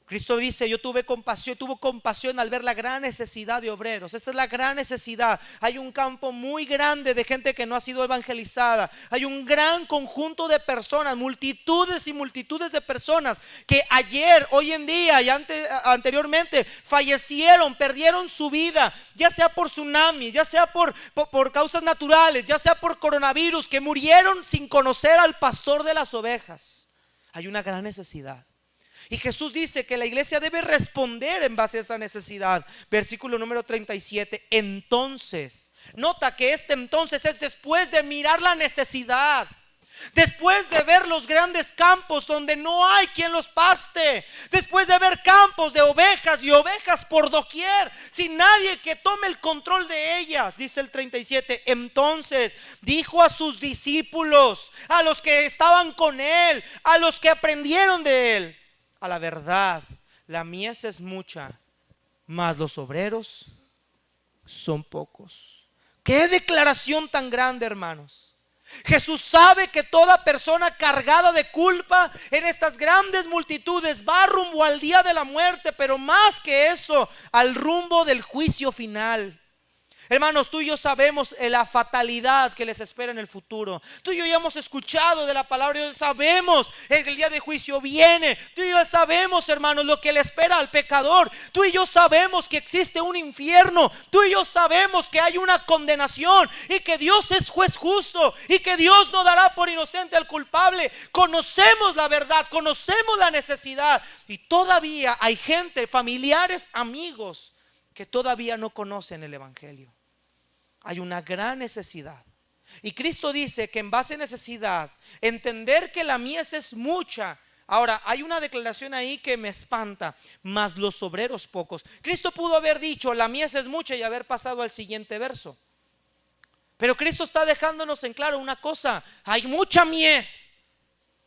Cristo dice: yo tuvo compasión al ver la gran necesidad de obreros. Esta es la gran necesidad. Hay un campo muy grande de gente que no ha sido evangelizada. Hay un gran conjunto de personas, multitudes y multitudes de personas que ayer, hoy en día y anteriormente fallecieron, perdieron su vida, ya sea por tsunami, ya sea por causas naturales, ya sea por coronavirus, que murieron sin conocer al pastor de las ovejas. Hay una gran necesidad. Y Jesús dice que la iglesia debe responder en base a esa necesidad. Versículo número 37. Entonces, nota que entonces es después de mirar la necesidad, después de ver los grandes campos donde no hay quien los paste, después de ver campos de ovejas y ovejas por doquier, sin nadie que tome el control de ellas. Dice el 37. Entonces dijo a sus discípulos, a los que estaban con él, a los que aprendieron de él: a la verdad, la mies es mucha, mas los obreros son pocos. Qué declaración tan grande, hermanos. Jesús sabe que toda persona cargada de culpa en estas grandes multitudes va rumbo al día de la muerte, pero más que eso, al rumbo del juicio final. Hermanos, tú y yo sabemos la fatalidad que les espera en el futuro. Tú y yo ya hemos escuchado de la palabra de Dios, sabemos que el día de juicio viene. Tú y yo sabemos, hermanos, lo que le espera al pecador. Tú y yo sabemos que existe un infierno. Tú y yo sabemos que hay una condenación y que Dios es juez justo y que Dios no dará por inocente al culpable. Conocemos la verdad, conocemos la necesidad, y todavía hay gente, familiares, amigos, que todavía no conocen el evangelio. Hay una gran necesidad. Y Cristo dice que en base a necesidad, entender que la mies es mucha. Ahora, hay una declaración ahí que me espanta: mas los obreros pocos. Cristo pudo haber dicho la mies es mucha y haber pasado al siguiente verso. Pero Cristo está dejándonos en claro una cosa: hay mucha mies,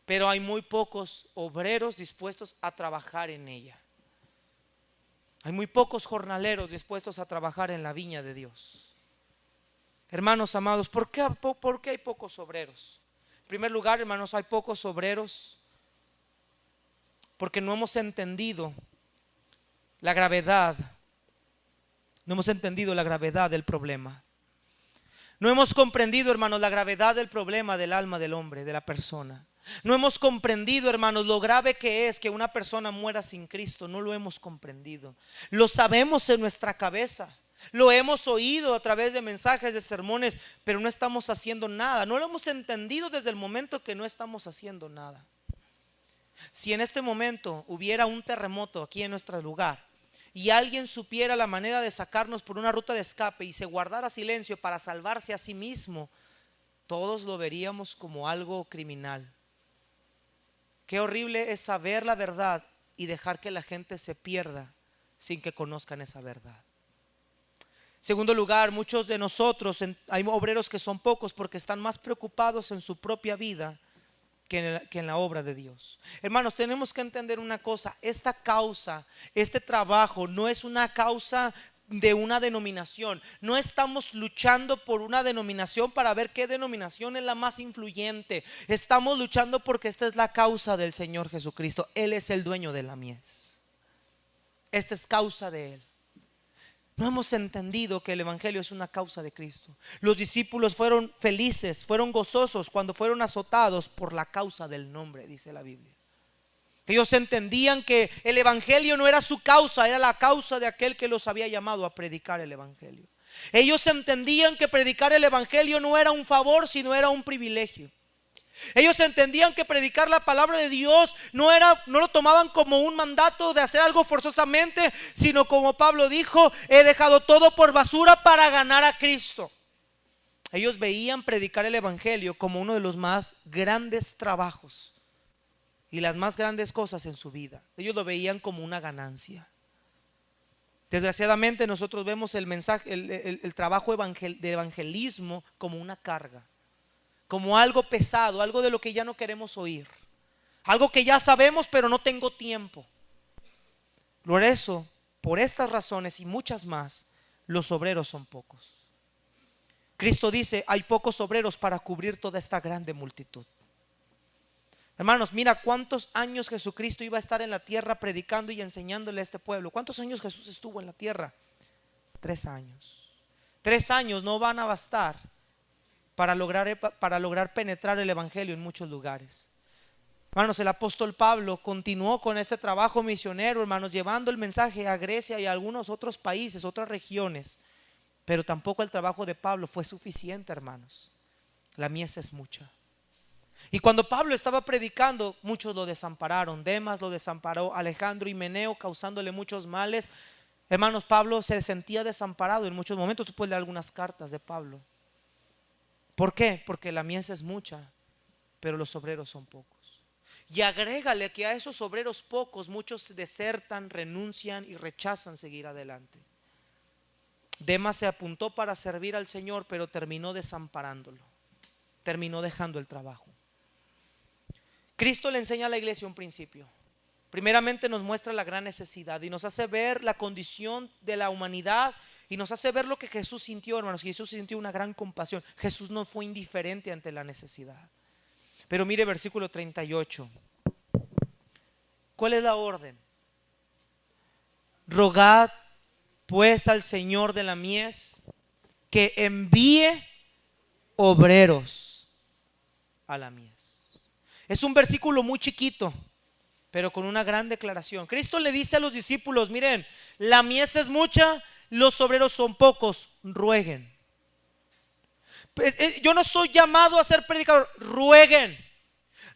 pero hay muy pocos obreros dispuestos a trabajar en ella. Hay muy pocos jornaleros dispuestos a trabajar en la viña de Dios. Hermanos amados, ¿por qué hay pocos obreros? En primer lugar, hermanos, hay pocos obreros porque no hemos entendido la gravedad. No hemos entendido la gravedad del problema. No hemos comprendido, hermanos, la gravedad del problema del alma del hombre, de la persona. No hemos comprendido, hermanos, lo grave que es que una persona muera sin Cristo. No lo hemos comprendido. Lo sabemos en nuestra cabeza. Lo hemos oído a través de mensajes, de sermones, pero no estamos haciendo nada. No lo hemos entendido desde el momento que no estamos haciendo nada. Si en este momento hubiera un terremoto aquí en nuestro lugar y alguien supiera la manera de sacarnos por una ruta de escape y se guardara silencio para salvarse a sí mismo, todos lo veríamos como algo criminal. Qué horrible es saber la verdad y dejar que la gente se pierda sin que conozcan esa verdad. Segundo lugar, muchos de nosotros, hay obreros que son pocos porque están más preocupados en su propia vida que en la obra de Dios. Hermanos, tenemos que entender una cosa: esta causa, este trabajo no es una causa de una denominación. No estamos luchando por una denominación para ver qué denominación es la más influyente. Estamos luchando porque esta es la causa del Señor Jesucristo. Él es el dueño de la mies. Esta es causa de Él. No hemos entendido que el evangelio es una causa de Cristo. Los discípulos fueron felices, fueron gozosos cuando fueron azotados por la causa del nombre, dice la Biblia. Ellos entendían que el evangelio no era su causa, era la causa de aquel que los había llamado a predicar el evangelio. Ellos entendían que predicar el evangelio no era un favor, sino era un privilegio. Ellos entendían que predicar la palabra de Dios no lo tomaban como un mandato de hacer algo forzosamente, sino como Pablo dijo: he dejado todo por basura para ganar a Cristo. Ellos veían predicar el evangelio como uno de los más grandes trabajos y las más grandes cosas en su vida. Ellos lo veían como una ganancia. Desgraciadamente nosotros vemos el mensaje, el trabajo de evangelismo como una carga, como algo pesado, algo de lo que ya no queremos oír, algo que ya sabemos pero no tengo tiempo. Por eso, por estas razones y muchas más, los obreros son pocos. Cristo dice: hay pocos obreros para cubrir toda esta grande multitud. Hermanos, mira cuántos años Jesucristo iba a estar en la tierra predicando y enseñándole a este pueblo. ¿Cuántos años Jesús estuvo en la tierra? 3 años. 3 años no van a bastar para lograr penetrar el evangelio en muchos lugares. Hermanos, el apóstol Pablo continuó con este trabajo misionero, hermanos, llevando el mensaje a Grecia y a algunos otros países, otras regiones. Pero tampoco el trabajo de Pablo fue suficiente, hermanos. La mies es mucha. Y cuando Pablo estaba predicando, muchos lo desampararon. Demas lo desamparó, Alejandro y Meneo, causándole muchos males. Hermanos, Pablo se sentía desamparado en muchos momentos. Tú puedes leer algunas cartas de Pablo. ¿Por qué? Porque la mies es mucha, pero los obreros son pocos. Y agrégale que a esos obreros pocos, muchos desertan, renuncian y rechazan seguir adelante. Demas se apuntó para servir al Señor, pero terminó desamparándolo, terminó dejando el trabajo. Cristo le enseña a la iglesia un principio. Primeramente nos muestra la gran necesidad y nos hace ver la condición de la humanidad y nos hace ver lo que Jesús sintió, hermanos. Jesús sintió una gran compasión. Jesús no fue indiferente ante la necesidad. Pero mire versículo 38. ¿Cuál es la orden? Rogad pues al Señor de la mies que envíe obreros a la mies. Es un versículo muy chiquito, pero con una gran declaración. Cristo le dice a los discípulos: miren, la mies es mucha, los obreros son pocos, rueguen. Yo no soy llamado a ser predicador.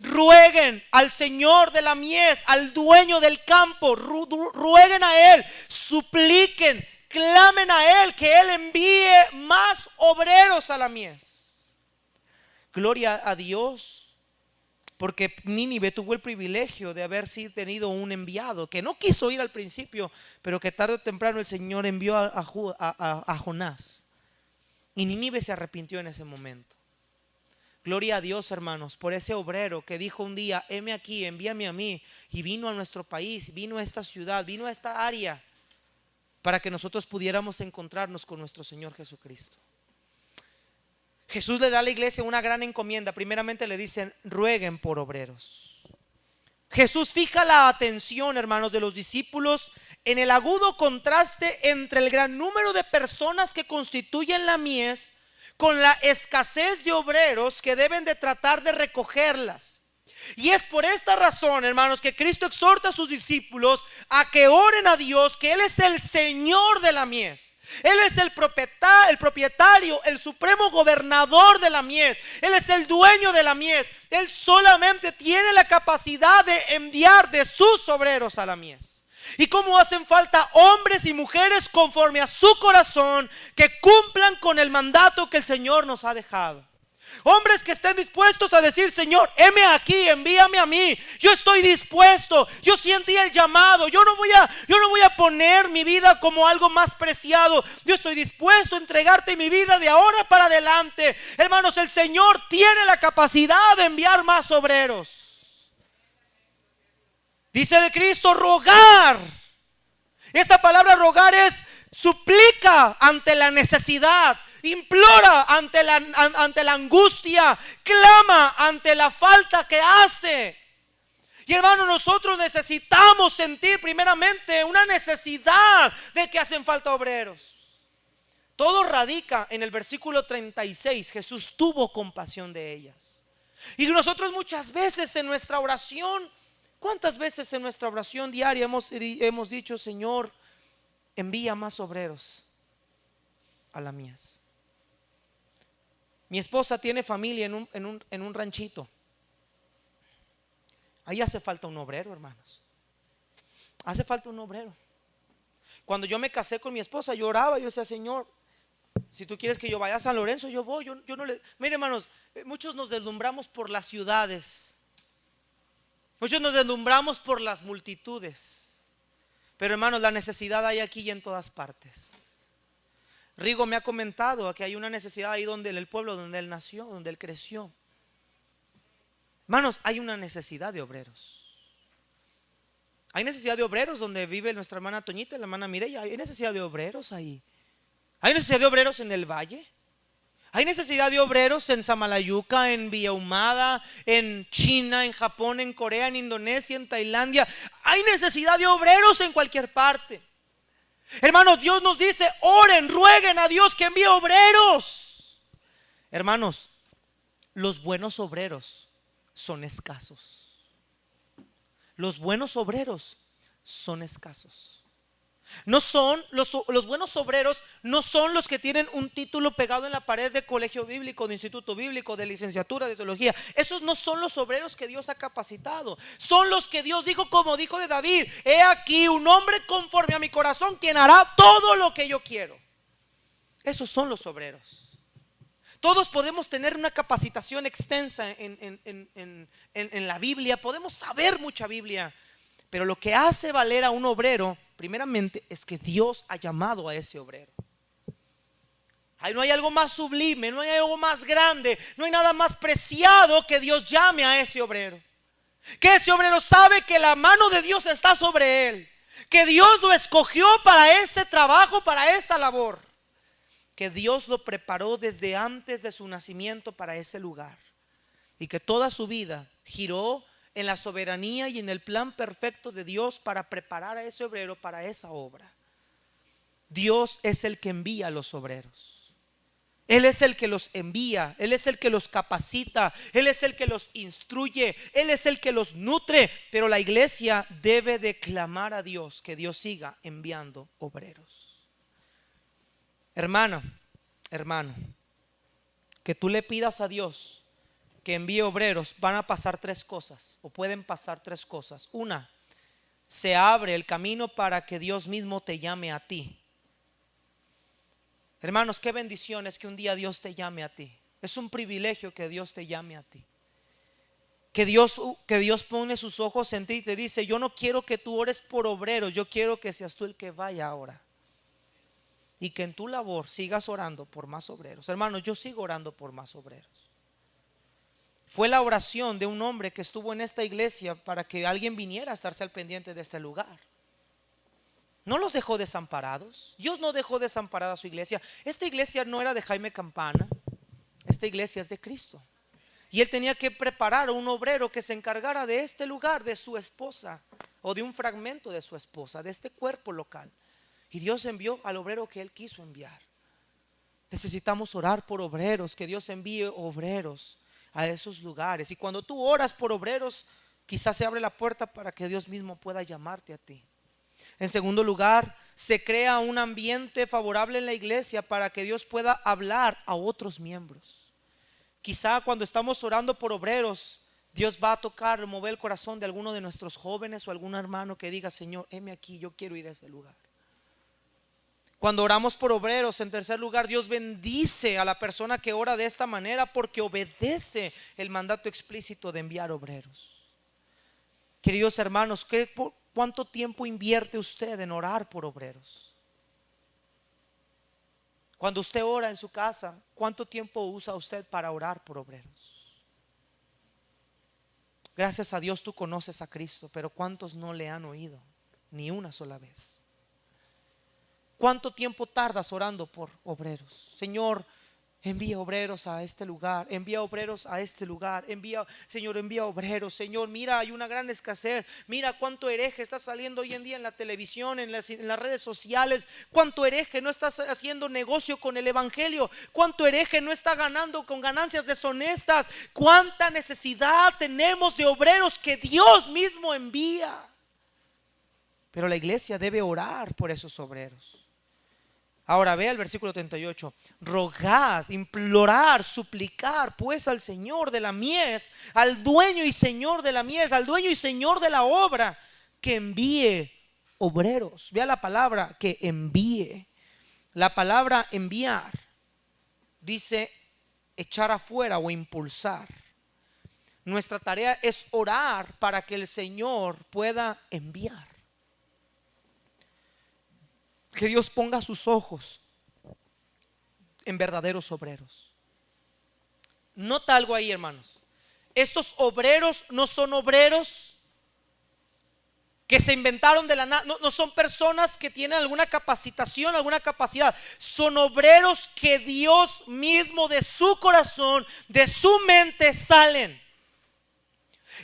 Rueguen al Señor de la mies, al dueño del campo. Rueguen a Él, supliquen, clamen a Él, que Él envíe más obreros a la mies. Gloria a Dios, porque Nínive tuvo el privilegio de haber sido tenido un enviado que no quiso ir al principio, pero que tarde o temprano el Señor envió a Jonás. Y Nínive se arrepintió en ese momento. Gloria a Dios, hermanos, por ese obrero que dijo un día: heme aquí, envíame a mí. Y vino a nuestro país, vino a esta ciudad, vino a esta área, para que nosotros pudiéramos encontrarnos con nuestro Señor Jesucristo. Jesús le da a la iglesia una gran encomienda. Primeramente le dicen: rueguen por obreros. Jesús fija la atención, hermanos, de los discípulos en el agudo contraste entre el gran número de personas que constituyen la mies con la escasez de obreros que deben de tratar de recogerlas. Y es por esta razón, hermanos, que Cristo exhorta a sus discípulos a que oren a Dios, que Él es el Señor de la mies. Él es el propietario, el supremo gobernador de la mies. Él es el dueño de la mies. Él solamente tiene la capacidad de enviar de sus obreros a la mies. Y como hacen falta hombres y mujeres conforme a su corazón, que cumplan con el mandato que el Señor nos ha dejado. Hombres que estén dispuestos a decir: Señor, heme aquí, envíame a mí. Yo estoy dispuesto, yo sentí el llamado. Yo no voy a poner mi vida como algo más preciado. Yo estoy dispuesto a entregarte mi vida de ahora para adelante. Hermanos, el Señor tiene la capacidad de enviar más obreros. Dice de Cristo: rogar. Esta palabra rogar es suplica ante la necesidad, implora ante la angustia, clama ante la falta que hace. Y hermano, nosotros necesitamos sentir primeramente una necesidad de que hacen falta obreros. Todo radica en el versículo 36. Jesús tuvo compasión de ellas. Y nosotros muchas veces en nuestra oración ¿Cuántas veces en nuestra oración diaria hemos dicho, Señor, envía más obreros a la mies? Mi esposa tiene familia en un ranchito. Ahí hace falta un obrero, hermanos. Hace falta un obrero. Cuando yo me casé con mi esposa, yo oraba, yo decía, Señor, si tú quieres que yo vaya a San Lorenzo, yo voy. Yo no le. Mire, hermanos, muchos nos deslumbramos por las ciudades. Muchos nos deslumbramos por las multitudes. Pero hermanos, la necesidad hay aquí y en todas partes. Rigo me ha comentado que hay una necesidad ahí donde el pueblo donde él nació, donde él creció. Hermanos, hay una necesidad de obreros. Hay necesidad de obreros donde vive nuestra hermana Toñita, la hermana Mireya. Hay necesidad de obreros ahí. Hay necesidad de obreros en el valle. Hay necesidad de obreros en Samalayuca, en Villa Humada, en China, en Japón, en Corea, en Indonesia, en Tailandia. Hay necesidad de obreros en cualquier parte. Hermanos, Dios nos dice, oren, rueguen a Dios que envíe obreros. Hermanos, los buenos obreros son escasos. Los buenos obreros son escasos. No son los buenos obreros, no son los que tienen un título pegado en la pared de colegio bíblico, de instituto bíblico, de licenciatura, de teología. Esos no son los obreros que Dios ha capacitado. Son los que Dios dijo, como dijo de David: he aquí un hombre conforme a mi corazón, quien hará todo lo que yo quiero. Esos son los obreros. Todos podemos tener una capacitación extensa en la Biblia, podemos saber mucha Biblia, pero lo que hace valer a un obrero, primeramente, es que Dios ha llamado a ese obrero. Ahí no hay algo más sublime, no hay algo más grande, no hay nada más preciado que Dios llame a ese obrero. Que ese obrero sabe que la mano de Dios está sobre él, que Dios lo escogió para ese trabajo, para esa labor, que Dios lo preparó desde antes de su nacimiento para ese lugar, y que toda su vida giró en la soberanía y en el plan perfecto de Dios para preparar a ese obrero para esa obra. Dios es el que envía a los obreros. Él es el que los envía, Él es el que los capacita, Él es el que los instruye, Él es el que los nutre. Pero la iglesia debe de clamar a Dios que Dios siga enviando obreros. Hermano, que tú le pidas a Dios que envíe obreros, van a pasar tres cosas, o pueden pasar tres cosas. Una, se abre el camino para que Dios mismo te llame a ti. Hermanos, qué bendición es que un día Dios te llame a ti. Es un privilegio que Dios te llame a ti. Que Dios pone sus ojos en ti y te dice: yo no quiero que tú ores por obreros, yo quiero que seas tú el que vaya ahora. Y que en tu labor sigas orando por más obreros. Hermanos, yo sigo orando por más obreros. Fue la oración de un hombre que estuvo en esta iglesia para que alguien viniera a estarse al pendiente de este lugar. No los dejó desamparados. Dios no dejó desamparada a su iglesia. Esta iglesia no era de Jaime Campana. Esta iglesia es de Cristo. Y él tenía que preparar a un obrero que se encargara de este lugar, de su esposa, o de un fragmento de su esposa, de este cuerpo local. Y Dios envió al obrero que él quiso enviar. Necesitamos orar por obreros, que Dios envíe obreros a esos lugares. Y cuando tú oras por obreros, quizás se abre la puerta para que Dios mismo pueda llamarte a ti. En segundo lugar, se crea un ambiente favorable en la iglesia para que Dios pueda hablar a otros miembros. Quizá cuando estamos orando por obreros, Dios va a tocar, mover el corazón de alguno de nuestros jóvenes o algún hermano que diga: Señor, heme aquí, yo quiero ir a ese lugar. Cuando oramos por obreros, en tercer lugar, Dios bendice a la persona que ora de esta manera porque obedece el mandato explícito de enviar obreros. Queridos hermanos, ¿cuánto tiempo invierte usted en orar por obreros? Cuando usted ora en su casa, ¿cuánto tiempo usa usted para orar por obreros? Gracias a Dios tú conoces a Cristo, pero ¿cuántos no le han oído? Ni una sola vez. ¿Cuánto tiempo tardas orando por obreros? Señor, Envía obreros a este lugar, envía obreros a este lugar, Señor, envía obreros. Señor, mira, hay una gran escasez. Mira cuánto hereje está saliendo hoy en día en la televisión, en las redes sociales. Cuánto hereje no está haciendo negocio con el evangelio. Cuánto hereje no está ganando con ganancias deshonestas. Cuánta necesidad tenemos de obreros que Dios mismo envía. Pero la iglesia debe orar por esos obreros. Ahora vea el versículo 38. Rogad, implorar, suplicar pues al Señor de la mies, al dueño y Señor de la mies, al dueño y Señor de la obra, que envíe obreros. Vea la palabra que envíe. La palabra enviar dice echar afuera o impulsar. Nuestra tarea es orar para que el Señor pueda enviar. Que Dios ponga sus ojos en verdaderos obreros. Nota algo ahí, hermanos. Estos obreros no son obreros que se inventaron de la nada. No son personas que tienen alguna capacitación, alguna capacidad. Son obreros que Dios mismo de su corazón, de su mente salen.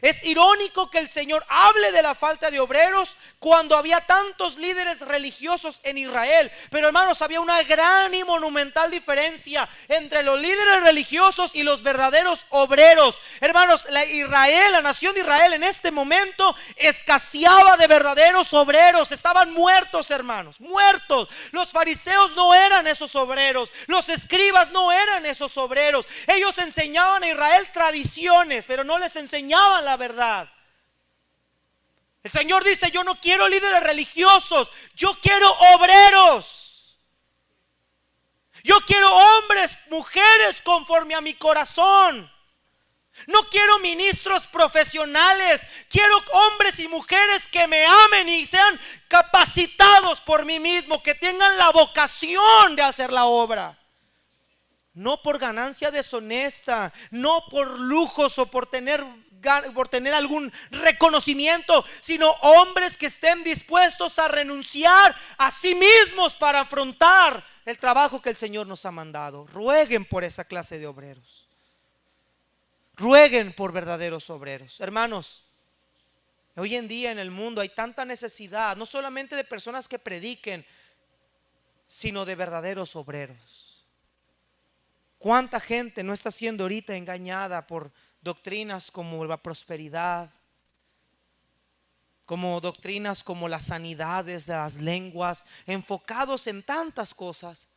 Es irónico que el Señor hable de la falta de obreros cuando había tantos líderes religiosos en Israel. Pero hermanos, había una gran y monumental diferencia entre los líderes religiosos y los verdaderos obreros. Hermanos, la nación de Israel en este momento escaseaba de verdaderos obreros. Estaban muertos, hermanos, muertos. Los fariseos no eran esos obreros. Los escribas no eran esos obreros. Ellos enseñaban a Israel tradiciones, pero no les enseñaban la verdad. El Señor dice: yo no quiero líderes religiosos, yo quiero obreros. Yo quiero hombres, mujeres conforme a mi corazón. No quiero ministros profesionales. Quiero hombres y mujeres que me amen y sean capacitados por mí mismo, que tengan la vocación de hacer la obra. No por ganancia deshonesta, no por lujos o por tener algún reconocimiento, sino hombres que estén dispuestos a renunciar a sí mismos para afrontar el trabajo que el Señor nos ha mandado. Rueguen por esa clase de obreros. Rueguen por verdaderos obreros. Hermanos, hoy en día en el mundo hay tanta necesidad, no solamente de personas que prediquen, sino de verdaderos obreros. ¿Cuánta gente no está siendo ahorita engañada por doctrinas como la prosperidad, como doctrinas como las sanidades de las lenguas, enfocados en tantas cosas,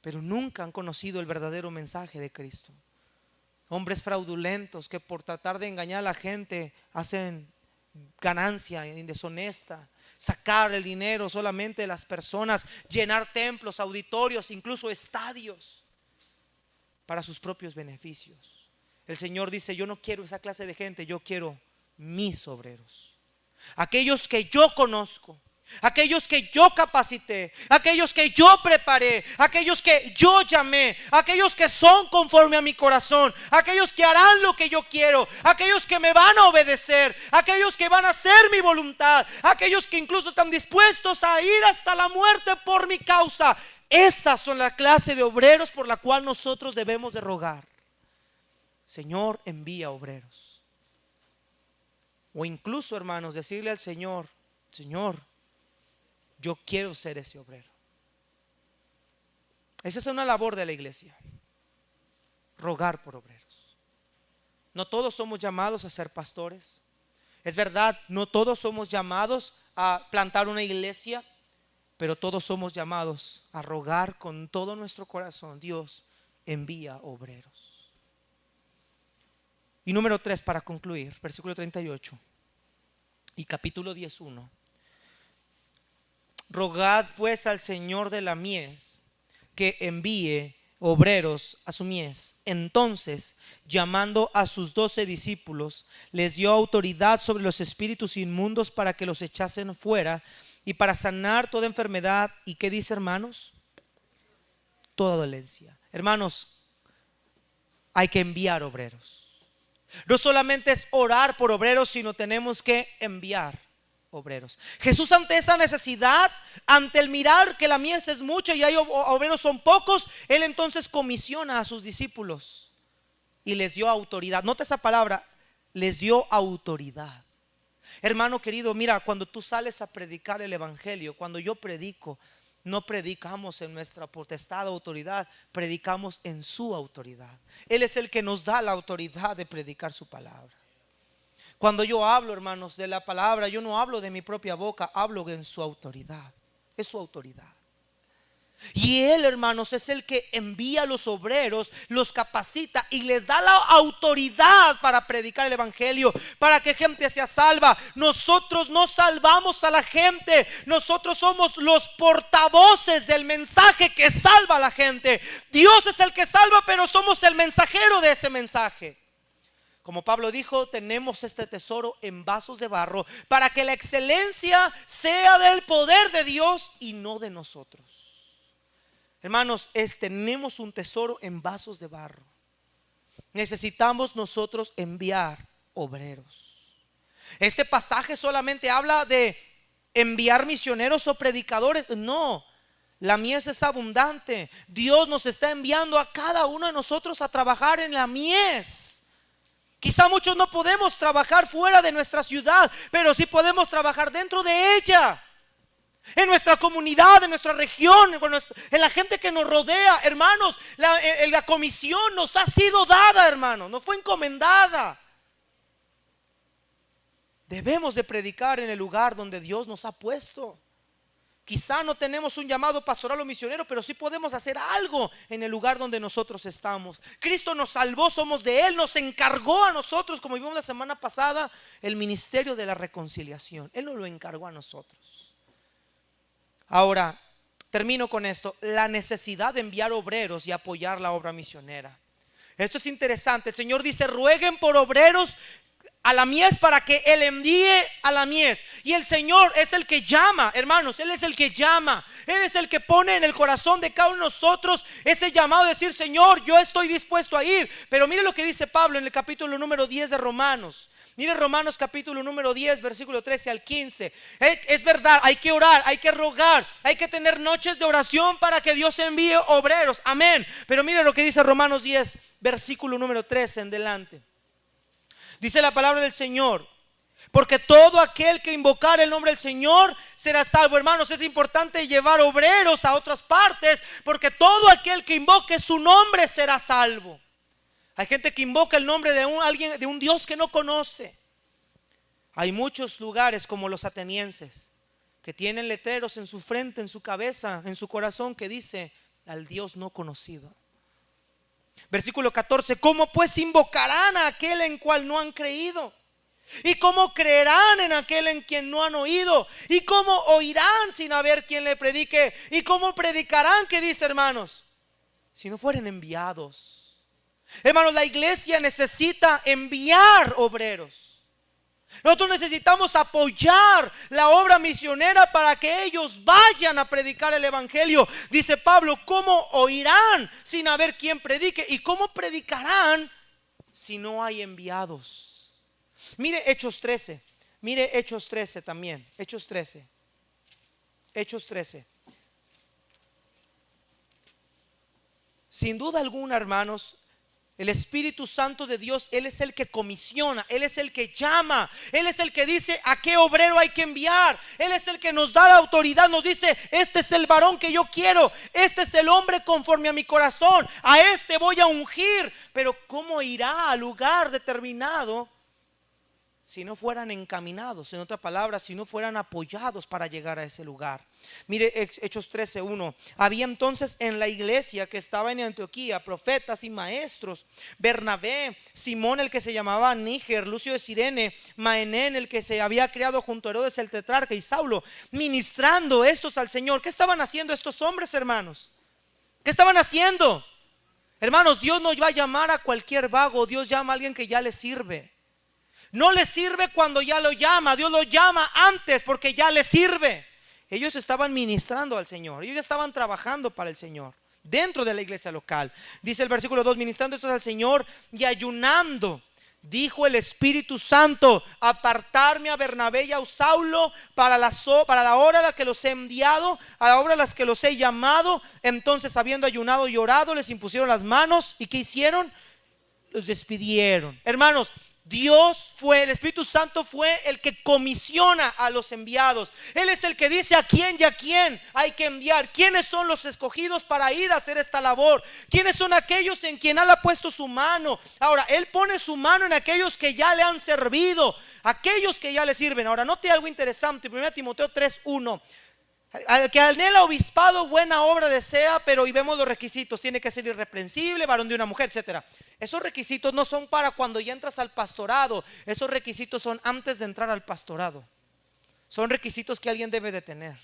pero nunca han conocido el verdadero mensaje de Cristo? Hombres fraudulentos que por tratar de engañar a la gente hacen ganancia deshonesta, sacar el dinero solamente de las personas, llenar templos, auditorios, incluso estadios para sus propios beneficios. El Señor dice: yo no quiero esa clase de gente, yo quiero mis obreros, aquellos que yo conozco, aquellos que yo capacité, aquellos que yo preparé, aquellos que yo llamé, aquellos que son conforme a mi corazón, aquellos que harán lo que yo quiero, aquellos que me van a obedecer, aquellos que van a hacer mi voluntad, aquellos que incluso están dispuestos a ir hasta la muerte por mi causa. Esas son la clase de obreros por la cual nosotros debemos de rogar. Señor, envía obreros. O incluso, hermanos, decirle al Señor: Señor, yo quiero ser ese obrero. Esa es una labor de la iglesia, rogar por obreros. No todos somos llamados a ser pastores. Es verdad, no todos somos llamados a plantar una iglesia, pero todos somos llamados a rogar con todo nuestro corazón: Dios, envía obreros. Y número 3, para concluir, versículo 38 y capítulo 10:1. Rogad pues al Señor de la mies que envíe obreros a su mies. Entonces, llamando a sus 12 discípulos, les dio autoridad sobre los espíritus inmundos para que los echasen fuera y para sanar toda enfermedad. ¿Y qué dice, hermanos? Toda dolencia. Hermanos, hay que enviar obreros. No solamente es orar por obreros, sino tenemos que enviar. obreros. Jesús, ante esa necesidad, ante el mirar que la mies es mucha y hay obreros son pocos, Él entonces comisiona a sus discípulos y les dio autoridad. Nota esa palabra, les dio autoridad. Hermano querido, mira, cuando tú sales a predicar el evangelio, cuando yo predico, no predicamos en nuestra potestad o autoridad, predicamos en su autoridad. Él es el que nos da la autoridad de predicar su palabra. Cuando yo hablo, hermanos, de la palabra, yo no hablo de mi propia boca, hablo en su autoridad. Es su autoridad. Y Él, hermanos, es el que envía a los obreros, los capacita y les da la autoridad para predicar el evangelio, para que gente sea salva. Nosotros no salvamos a la gente, nosotros somos los portavoces del mensaje que salva a la gente. Dios es el que salva, pero somos el mensajero de ese mensaje. Como Pablo dijo, tenemos este tesoro en vasos de barro para que la excelencia sea del poder de Dios y no de nosotros. Hermanos, tenemos un tesoro en vasos de barro. Necesitamos nosotros enviar obreros. Este pasaje solamente habla de enviar misioneros o predicadores. No, la mies es abundante. Dios nos está enviando a cada uno de nosotros a trabajar en la mies. Quizá muchos no podemos trabajar fuera de nuestra ciudad, pero sí podemos trabajar dentro de ella. En nuestra comunidad, en nuestra región, en la gente que nos rodea. Hermanos, la comisión nos ha sido dada, hermanos, nos fue encomendada. Debemos de predicar en el lugar donde Dios nos ha puesto. Quizá no tenemos un llamado pastoral o misionero, pero sí podemos hacer algo en el lugar donde nosotros estamos. Cristo nos salvó, somos de Él, nos encargó a nosotros, como vimos la semana pasada, el ministerio de la reconciliación. Él nos lo encargó a nosotros. Ahora, termino con esto, la necesidad de enviar obreros y apoyar la obra misionera. Esto es interesante. El Señor dice, rueguen por obreros a la mies para que Él envíe a la mies. Y el Señor es el que llama, hermanos. Él es el que llama. Él es el que pone en el corazón de cada uno de nosotros ese llamado de decir, Señor, yo estoy dispuesto a ir. Pero mire lo que dice Pablo en el capítulo número 10 de Romanos. Mire Romanos capítulo número 10, versículo 13 al 15. Es verdad, hay que orar, hay que rogar, hay que tener noches de oración para que Dios envíe obreros. Amén. Pero mire lo que dice Romanos 10, versículo número 13 en delante. Dice la palabra del Señor, porque todo aquel que invocar el nombre del Señor será salvo. Hermanos, es importante llevar obreros a otras partes, porque todo aquel que invoque su nombre será salvo. Hay gente que invoca el nombre de alguien, de un Dios que no conoce. Hay muchos lugares como los atenienses que tienen letreros en su frente, en su cabeza, en su corazón que dice al Dios no conocido. Versículo 14, ¿cómo pues invocarán a aquel en cual no han creído? ¿Y cómo creerán en aquel en quien no han oído? ¿Y cómo oirán sin haber quien le predique? ¿Y cómo predicarán? ¿Qué dice, hermanos? Si no fueren enviados. Hermanos, la iglesia necesita enviar obreros. Nosotros necesitamos apoyar la obra misionera para que ellos vayan a predicar el evangelio. Dice Pablo, ¿cómo oirán sin haber quien predique? ¿Y cómo predicarán si no hay enviados? Mire Hechos 13. Mire Hechos 13 también. Hechos 13. Hechos 13. Sin duda alguna, hermanos, el Espíritu Santo de Dios, Él es el que comisiona, Él es el que llama, Él es el que dice a qué obrero hay que enviar. Él es el que nos da la autoridad, nos dice, este es el varón que yo quiero, este es el hombre conforme a mi corazón, a este voy a ungir. Pero ¿cómo irá al lugar determinado si no fueran encaminados? En otras palabras, si no fueran apoyados para llegar a ese lugar. Mire Hechos 13:1. Había entonces en la iglesia que estaba en Antioquía profetas y maestros: Bernabé, Simón el que se llamaba Níger, Lucio de Cirene, Maenén el que se había criado junto a Herodes el tetrarca, y Saulo, ministrando estos al Señor. ¿Qué estaban haciendo estos hombres, hermanos? ¿Qué estaban haciendo? Hermanos, Dios no va a llamar a cualquier vago. Dios llama a alguien que ya le sirve. No le sirve cuando ya lo llama, Dios lo llama antes porque ya le sirve. Ellos estaban ministrando al Señor, ellos estaban trabajando para el Señor dentro de la iglesia local. Dice el versículo 2, ministrando estos al Señor y ayunando. Dijo el Espíritu Santo: apartarme a Bernabé y a Saulo para la hora a la que los he enviado, a la hora a las que los he llamado. Entonces, habiendo ayunado y orado, les impusieron las manos. ¿Y qué hicieron? Los despidieron. Hermanos, el Espíritu Santo fue el que comisiona a los enviados. Él es el que dice a quién y a quién hay que enviar. ¿Quiénes son los escogidos para ir a hacer esta labor? ¿Quiénes son aquellos en quien Él ha puesto su mano? Ahora, Él pone su mano en aquellos que ya le han servido, aquellos que ya le sirven. Ahora, note algo interesante. 1 Timoteo 3:1. Al que anhela obispado, buena obra desea, pero y vemos los requisitos: tiene que ser irreprensible, varón de una mujer, etcétera. Esos requisitos no son para cuando ya entras al pastorado. Esos requisitos son antes de entrar al pastorado. Son requisitos que alguien debe de tener: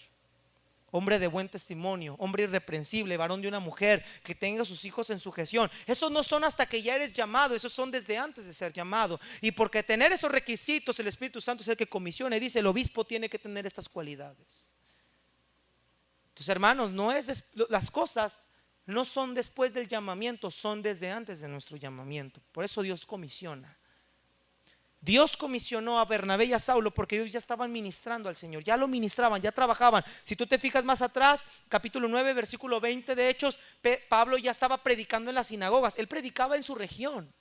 hombre de buen testimonio, hombre irreprensible, varón de una mujer, que tenga sus hijos en sujeción. Esos no son hasta que ya eres llamado, esos son desde antes de ser llamado. Y porque tener esos requisitos, el Espíritu Santo es el que comisiona y dice: el obispo tiene que tener estas cualidades. Entonces, hermanos, las cosas no son después del llamamiento, son desde antes de nuestro llamamiento. Por eso Dios comisiona. Dios comisionó a Bernabé y a Saulo porque ellos ya estaban ministrando al Señor, ya lo ministraban, ya trabajaban. Si tú te fijas más atrás, capítulo 9, versículo 20 de Hechos, Pablo ya estaba predicando en las sinagogas. Él predicaba en su región.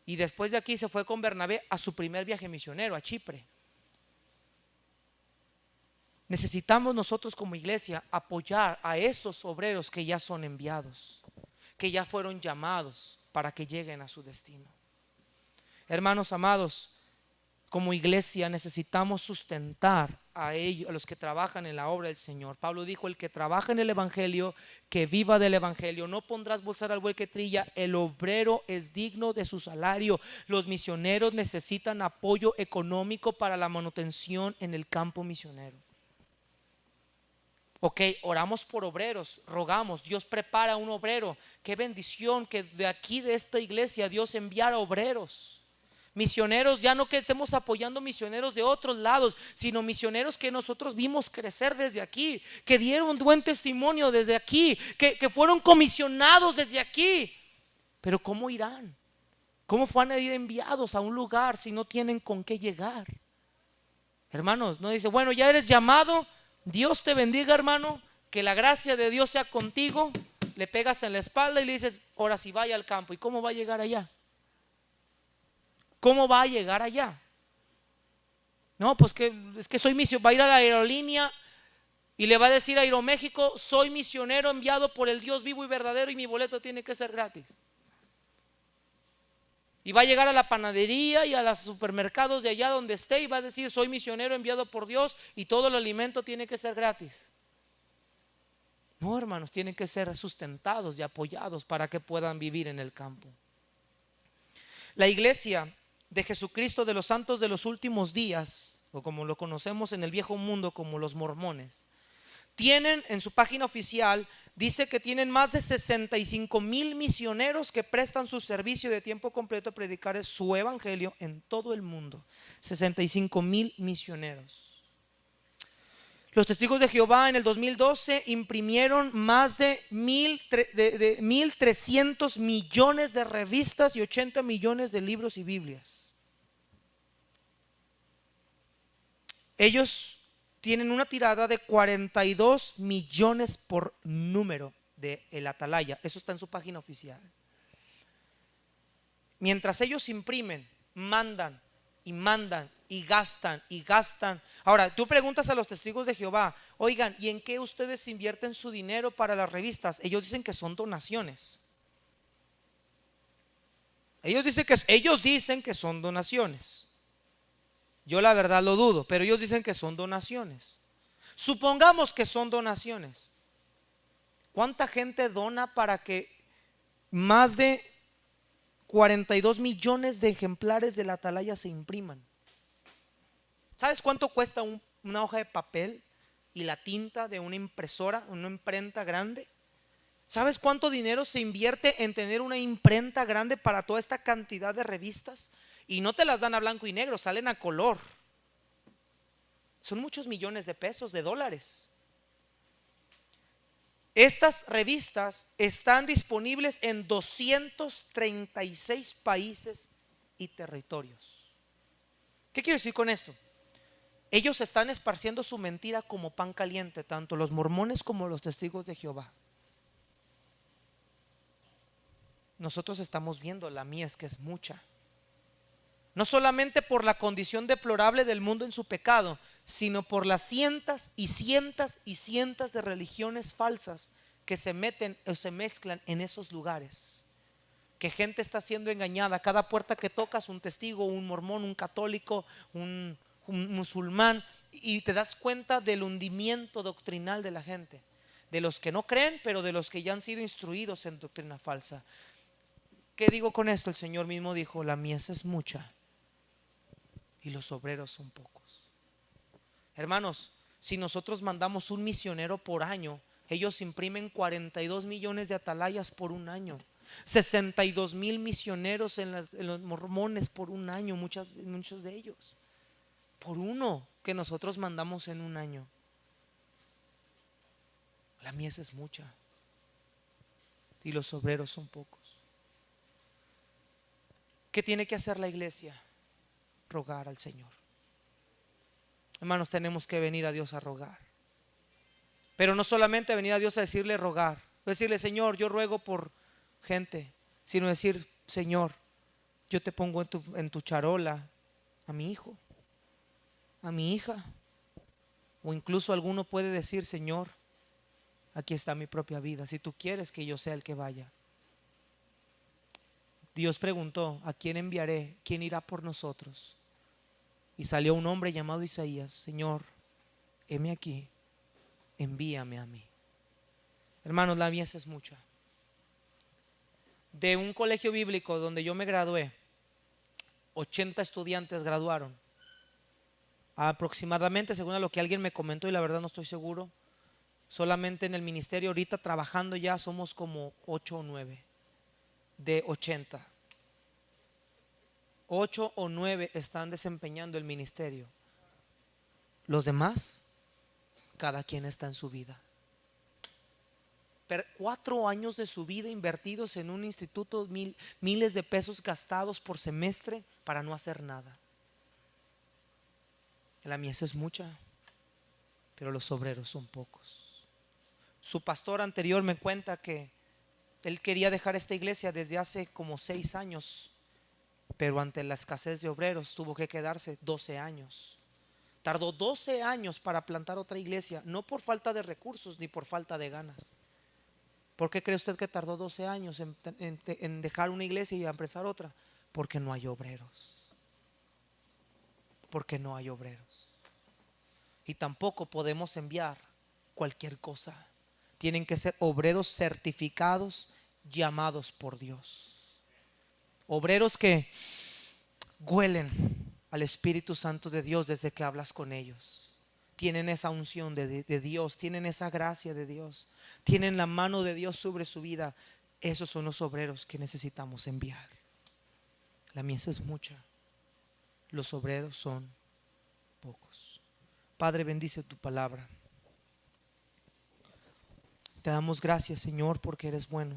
Y después de aquí se fue con Bernabé a su primer viaje misionero, a Chipre. Necesitamos nosotros como iglesia apoyar a esos obreros que ya son enviados, que ya fueron llamados para que lleguen a su destino. Hermanos amados, como iglesia necesitamos sustentar a ellos, a los que trabajan en la obra del Señor. Pablo dijo: el que trabaja en el evangelio, que viva del evangelio. No pondrás bozar al buey que trilla. El obrero es digno de su salario. Los misioneros necesitan apoyo económico para la manutención en el campo misionero. Ok, oramos por obreros, rogamos, Dios prepara un obrero. Qué bendición que de aquí, de esta iglesia, Dios enviara obreros, misioneros. Ya no que estemos apoyando misioneros de otros lados, sino misioneros que nosotros vimos crecer desde aquí, que dieron buen testimonio desde aquí, que fueron comisionados desde aquí. Pero ¿cómo irán? ¿Cómo van a ir enviados a un lugar si no tienen con qué llegar? Hermanos, no dice: bueno, ya eres llamado, Dios te bendiga, hermano, que la gracia de Dios sea contigo. Le pegas en la espalda y le dices: ahora sí, vaya al campo. ¿Y cómo va a llegar allá? ¿Cómo va a llegar allá? No, pues es que soy misionero. Va a ir a la aerolínea y le va a decir a Aeroméxico: soy misionero enviado por el Dios vivo y verdadero y mi boleto tiene que ser gratis. Y va a llegar a la panadería y a los supermercados de allá donde esté y va a decir: soy misionero enviado por Dios y todo el alimento tiene que ser gratis. No, hermanos, tienen que ser sustentados y apoyados para que puedan vivir en el campo. La iglesia de Jesucristo de los santos de los últimos días, o como lo conocemos en el viejo mundo como los mormones, tienen en su página oficial, dice que tienen más de 65,000 misioneros que prestan su servicio de tiempo completo a predicar su evangelio en todo el mundo. 65,000 misioneros. Los testigos de Jehová en el 2012 imprimieron más de 1,300 millones de revistas y 80 millones de libros y Biblias. Ellos tienen una tirada de 42 millones por número de el Atalaya. Eso está en su página oficial. Mientras ellos imprimen, mandan y mandan y gastan y gastan. Ahora, tú preguntas a los testigos de Jehová: oigan, ¿y en qué ustedes invierten su dinero para las revistas? Ellos dicen que son donaciones. Ellos dicen que son donaciones. Yo la verdad lo dudo, pero ellos dicen que son donaciones. Supongamos que son donaciones. ¿Cuánta gente dona para que más de 42 millones de ejemplares de la Atalaya se impriman? ¿Sabes cuánto cuesta una hoja de papel y la tinta de una impresora, una imprenta grande? ¿Sabes cuánto dinero se invierte en tener una imprenta grande para toda esta cantidad de revistas? Y no te las dan a blanco y negro, salen a color. Son muchos millones de pesos, de dólares. Estas revistas están disponibles en 236 países y territorios. ¿Qué quiero decir con esto? Ellos están esparciendo su mentira como pan caliente, tanto los mormones como los testigos de Jehová. Nosotros estamos viendo la mies que es mucha. No solamente por la condición deplorable del mundo en su pecado, sino por las cientos y cientos y cientos de religiones falsas que se meten o se mezclan en esos lugares. Que gente está siendo engañada. Cada puerta que tocas, un testigo, un mormón, un católico, un musulmán, y te das cuenta del hundimiento doctrinal de la gente, de los que no creen, pero de los que ya han sido instruidos en doctrina falsa. ¿Qué digo con esto? El Señor mismo dijo: la mies es mucha y los obreros son pocos. Hermanos, si nosotros mandamos un misionero por año, ellos imprimen 42 millones de atalayas por un año, 62,000 misioneros en los mormones por un año, muchos de ellos, por uno que nosotros mandamos en un año. La mies es mucha y los obreros son pocos. ¿Qué tiene que hacer la iglesia? Rogar al Señor. Hermanos, tenemos que venir a Dios a rogar. Pero no solamente venir a Dios a decirle rogar, decirle: Señor, yo ruego por gente, sino decir: Señor, yo te pongo en tu charola a mi hijo, a mi hija. O incluso alguno puede decir: Señor, aquí está mi propia vida, si tú quieres que yo sea el que vaya. Dios preguntó: ¿a quién enviaré? ¿Quién irá por nosotros? Y salió un hombre llamado Isaías: Señor, heme aquí, envíame a mí. Hermanos, la mies es mucha. De un colegio bíblico donde yo me gradué, 80 estudiantes graduaron. Aproximadamente, según a lo que alguien me comentó, y la verdad no estoy seguro, solamente en el ministerio ahorita trabajando ya somos como 8 o 9 de 80. 8 o 9 están desempeñando el ministerio. Los demás, cada quien está en su vida. 4 años de su vida invertidos en un instituto, miles de pesos gastados por semestre para no hacer nada. La mies es mucha, pero los obreros son pocos. Su pastor anterior me cuenta que él quería dejar esta iglesia desde hace como 6 años, pero ante la escasez de obreros tuvo que quedarse 12 años. Tardó 12 años para plantar otra iglesia, no por falta de recursos ni por falta de ganas. ¿Por qué cree usted que tardó 12 años en dejar una iglesia y empezar otra? Porque no hay obreros. Porque no hay obreros. Y tampoco podemos enviar cualquier cosa. Tienen que ser obreros certificados, llamados por Dios. Obreros que huelen al Espíritu Santo de Dios desde que hablas con ellos. Tienen esa unción de Dios, tienen esa gracia de Dios, tienen la mano de Dios sobre su vida. Esos son los obreros que necesitamos enviar. La mies es mucha, los obreros son pocos. Padre, bendice tu palabra. Te damos gracias, Señor, porque eres bueno.